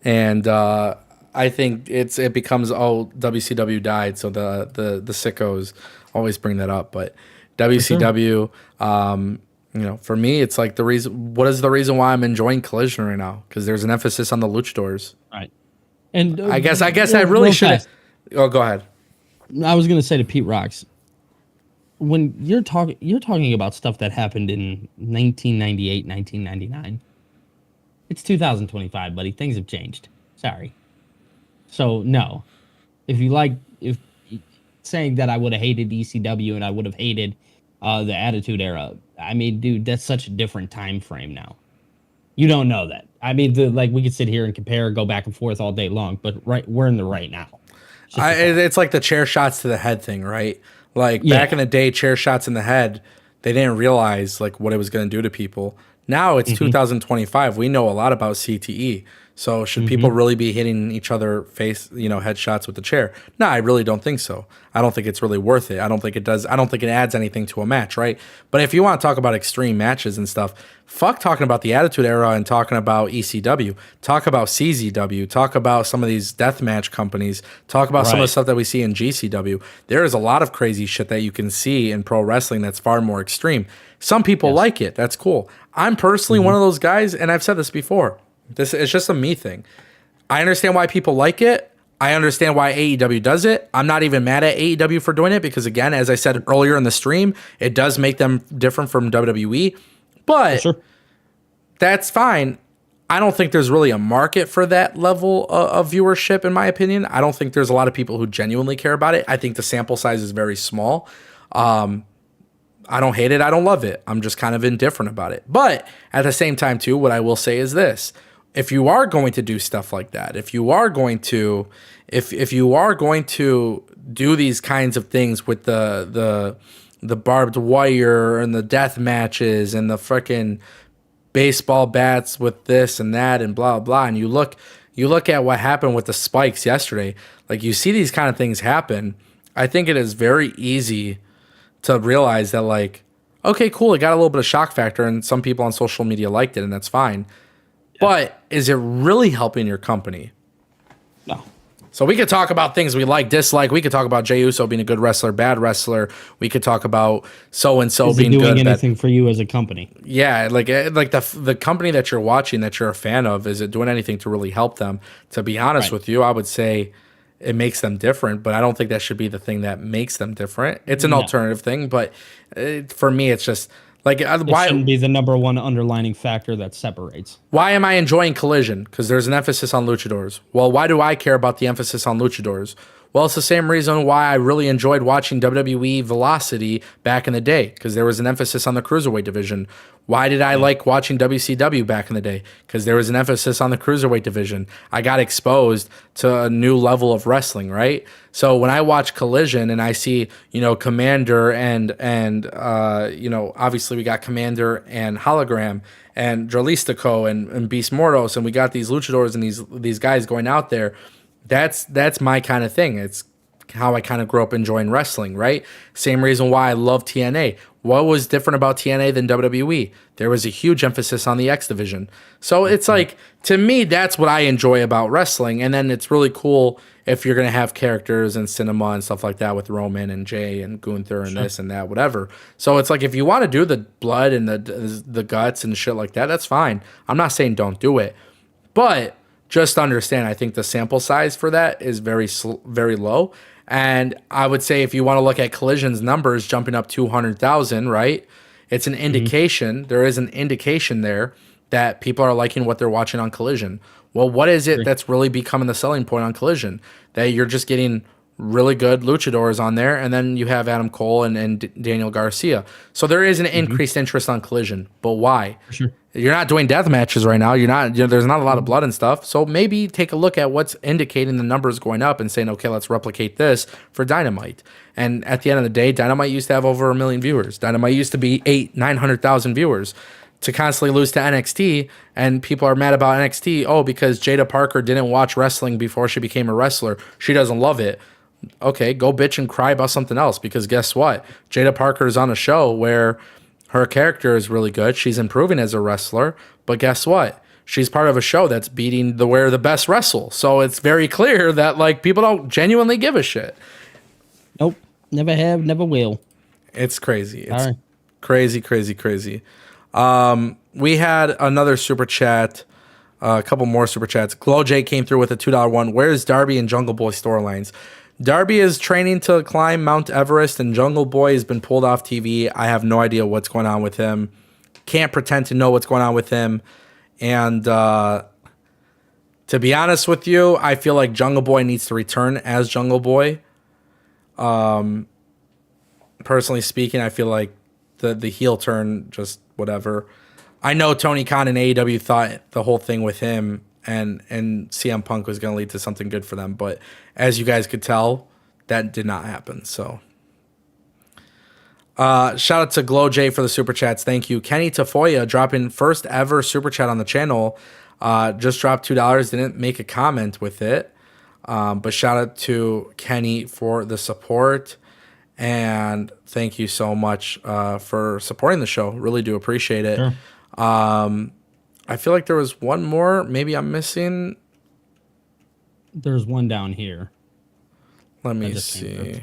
and I think it becomes, WCW died, so the sickos always bring that up. But WCW, for me, it's like what is the reason why I'm enjoying Collision right now? Because there's an emphasis on the luchadors. Right. And I guess I really should. Oh, go ahead. I was gonna say to Pete Rocks, when you're talking about stuff that happened in 1998, 1999. It's 2025, buddy. Things have changed. Sorry. So no, if saying that I would have hated ECW and I would have hated the Attitude Era, I mean, dude, that's such a different time frame now. You don't know that. I mean, we could sit here and compare, go back and forth all day long, but we're in the right now. It's like the chair shots to the head thing, right? Like back in the day, chair shots in the head, they didn't realize like what it was going to do to people. Now it's 2025. We know a lot about CTE. So should people really be hitting each other headshots with the chair? No, I really don't think so. I don't think it's really worth it. I don't think it does. I don't think it adds anything to a match, right? But if you want to talk about extreme matches and stuff, fuck talking about the Attitude Era and talking about ECW. Talk about CZW. Talk about some of these deathmatch companies. Talk about some of the stuff that we see in GCW. There is a lot of crazy shit that you can see in pro wrestling that's far more extreme. Some people like it. That's cool. I'm personally one of those guys, and I've said this before. This is just a me thing. I understand why people like it. I understand why AEW does it. I'm not even mad at AEW for doing it because, again, as I said earlier in the stream, it does make them different from WWE. But that's fine. I don't think there's really a market for that level of viewership, in my opinion. I don't think there's a lot of people who genuinely care about it. I think the sample size is very small. I don't hate it. I don't love it. I'm just kind of indifferent about it. But at the same time, too, what I will say is this. If you are going to do stuff like that, if you are going to do these kinds of things with the barbed wire and the death matches and the freaking baseball bats with this and that and blah blah, and you look at what happened with the spikes yesterday, like you see these kind of things happen, I think it is very easy to realize that, like, okay, cool, it got a little bit of shock factor and some people on social media liked it and that's fine. But is it really helping your company? No. So we could talk about things we like, dislike. We could talk about Jey Uso being a good wrestler, bad wrestler. We could talk about so-and-so being good. Is it doing anything for you as a company? Yeah, like the company that you're watching, that you're a fan of, is it doing anything to really help them? To be honest with you, I would say it makes them different, but I don't think that should be the thing that makes them different. It's an alternative thing, but for me, it's just... Like, why shouldn't be the number one underlining factor that separates. Why am I enjoying Collision? Because there's an emphasis on luchadors. Well, why do I care about the emphasis on luchadors? Well, it's the same reason why I really enjoyed watching WWE Velocity back in the day, because there was an emphasis on the Cruiserweight division. Why did I like watching WCW back in the day? Because there was an emphasis on the Cruiserweight division. I got exposed to a new level of wrestling, right? So when I watch Collision and I see, Commander and obviously we got Commander and Hologram and Dralistico and Beast Mortos, and we got these luchadors and these guys going out there, that's my kind of thing. It's how I kind of grew up enjoying wrestling, right? Same reason why I love TNA. What was different about TNA than WWE? There was a huge emphasis on the X division. So it's like, to me, that's what I enjoy about wrestling. And then it's really cool if you're going to have characters and cinema and stuff like that with Roman and Jay and Gunther and this and that, whatever. So it's like, if you want to do the blood and the guts and shit like that, that's fine. I'm not saying don't do it. But just understand, I think the sample size for that is very, very low. And I would say if you want to look at Collision's numbers jumping up 200,000, right? It's an indication. There is an indication there that people are liking what they're watching on Collision. Well, what is it that's really becoming the selling point on Collision? That you're just getting really good luchadors on there, and then you have Adam Cole and Daniel Garcia. So there is an increased interest on Collision. But why? For sure. You're not doing death matches right now. There's not a lot of blood and stuff. So maybe take a look at what's indicating the numbers going up and saying, okay, let's replicate this for Dynamite. And at the end of the day, Dynamite used to have over 1 million viewers. Dynamite used to be 900,000 viewers. To constantly lose to NXT, and people are mad about NXT, because Jada Parker didn't watch wrestling before she became a wrestler. She doesn't love it. Okay, go bitch and cry about something else, because guess what? Jada Parker is on a show where her character is really good. She's improving as a wrestler, but guess what? She's part of a show that's beating where the best wrestle. So it's very clear that, like, people don't genuinely give a shit. Nope. Never have, never will. It's crazy. It's crazy, crazy, crazy. We had another super chat, a couple more super chats. Glow J came through with a $2 one. Where's Darby and Jungle Boy storylines? Darby is training to climb Mount Everest, and Jungle Boy has been pulled off TV. I have no idea what's going on with him. Can't pretend to know what's going on with him. And to be honest with you, I feel like Jungle Boy needs to return as Jungle Boy. Personally speaking, I feel like the heel turn, just whatever. I know Tony Khan and AEW thought the whole thing with him and CM Punk was going to lead to something good for them, but as you guys could tell, that did not happen. So, shout out to Glow J for the super chats. Thank you. Kenny Tafoya dropping first ever super chat on the channel. Just dropped $2. Didn't make a comment with it. But shout out to Kenny for the support. And thank you so much for supporting the show. Really do appreciate it. Sure. I feel like there was one more. Maybe I'm missing. There's one down here. Let me see.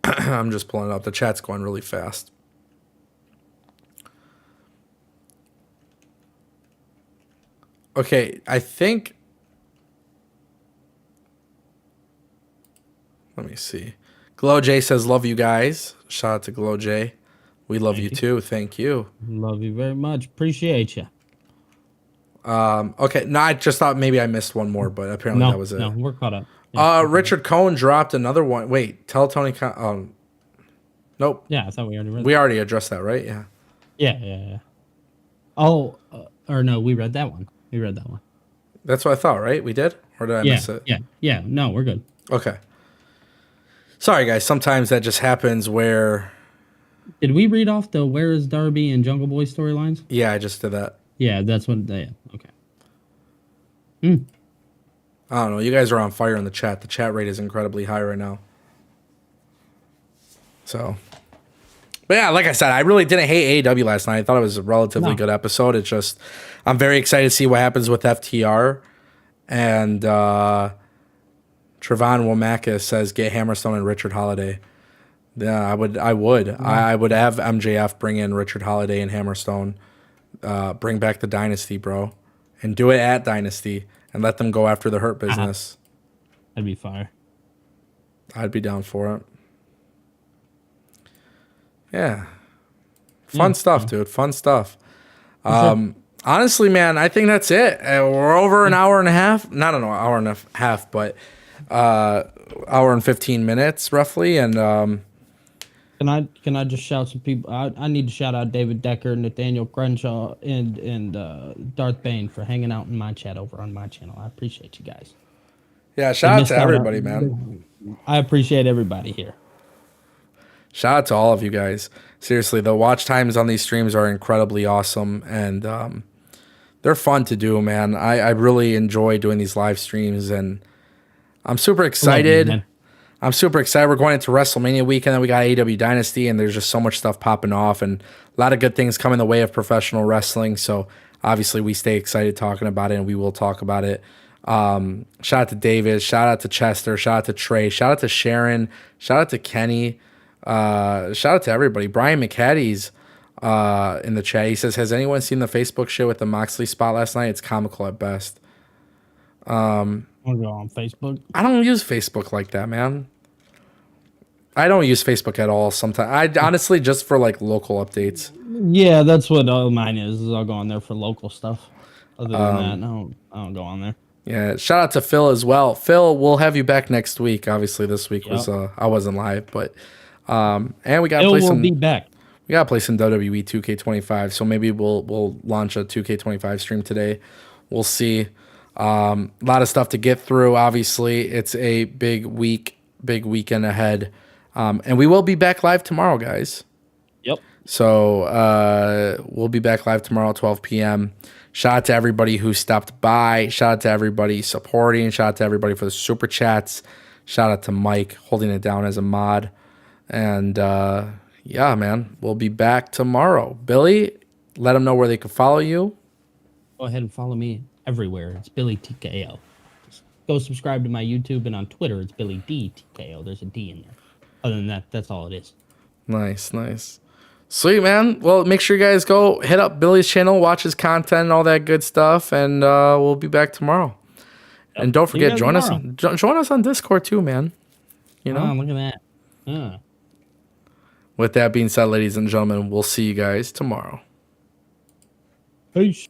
I'm just pulling it up. The chat's going really fast. Okay, I think. Let me see. Glow J says, love you guys. Shout out to Glow J. We love you too. Thank you. Love you very much. Appreciate you. Okay, no, I just thought maybe I missed one more, but apparently that was it. No, we're caught up. Yeah, Richard Cohen dropped another one. Wait, tell Tony. Nope. Yeah, I thought we already read that. We already addressed that, right? Yeah. Yeah. Oh, or no, we read that one. We read that one. That's what I thought, right? We did? Or did I miss it? Yeah. No, we're good. Okay. Sorry, guys. Sometimes that just happens where... Did we read off the Where is Darby and Jungle Boy storylines? Yeah, I just did that. Yeah, that's what they... Okay. I don't know. You guys are on fire in the chat. The chat rate is incredibly high right now. So... But yeah, like I said, I really didn't hate AEW last night. I thought it was a relatively good episode. It's just, I'm very excited to see what happens with FTR. And Trevon Womakis says, get Hammerstone and Richard Holiday. Yeah, I would. I would have MJF bring in Richard Holiday and Hammerstone. Bring back the Dynasty, bro. And do it at Dynasty. And let them go after the Hurt Business. That'd be fire. I'd be down for it. Yeah. Fun stuff, dude. Fun stuff. Honestly, man, I think that's it. We're over an hour and a half. Not an hour and a half, but hour and 15 minutes, roughly. And Can I just shout some people? I need to shout out David Decker, Nathaniel Crenshaw, and Darth Bane for hanging out in my chat over on my channel. I appreciate you guys. Yeah, shout out to everybody, man. I appreciate everybody here. Shout out to all of you guys. Seriously, the watch times on these streams are incredibly awesome, and they're fun to do, man. I really enjoy doing these live streams, and I'm super excited. I'm super excited. We're going into WrestleMania weekend, and we got AEW Dynasty, and there's just so much stuff popping off, and a lot of good things coming the way of professional wrestling. So obviously, we stay excited talking about it, and we will talk about it. Shout out to David. Shout out to Chester. Shout out to Trey. Shout out to Sharon. Shout out to Kenny. Shout out to everybody. Brian McCaddy's in the chat. He says, has anyone seen the Facebook shit with the Moxley spot last night? It's comical at best. Want to go on Facebook? I don't use Facebook like that, man. I don't use Facebook at all sometimes. I honestly just for like local updates. Yeah, that's what all mine is I'll go on there for local stuff. Other than that, I don't go on there. Yeah, shout out to Phil as well. Phil, we'll have you back next week. Obviously, this week was I wasn't live, but and we gotta play some. Be back. We gotta play some WWE 2K25. So maybe we'll launch a 2K25 stream today. We'll see. A lot of stuff to get through. Obviously, it's a big weekend ahead, and we will be back live tomorrow, guys. Yep. So we'll be back live tomorrow at 12 p.m. Shout out to everybody who stopped by. Shout out to everybody supporting. Shout out to everybody for the super chats. Shout out to Mike holding it down as a mod. And yeah, man, we'll be back tomorrow. Billy, let them know where they can follow you. Go ahead and follow me everywhere. It's Billy TKO. Just go subscribe to my YouTube, and on Twitter, it's Billy D TKO. There's a D in there. Other than that, that's all it is. Nice. Sweet, man. Well, make sure you guys go hit up Billy's channel, watch his content and all that good stuff, and we'll be back tomorrow. Yep. And don't forget, join us on Discord too, man. You know? Oh, look at that. With that being said, ladies and gentlemen, we'll see you guys tomorrow. Peace.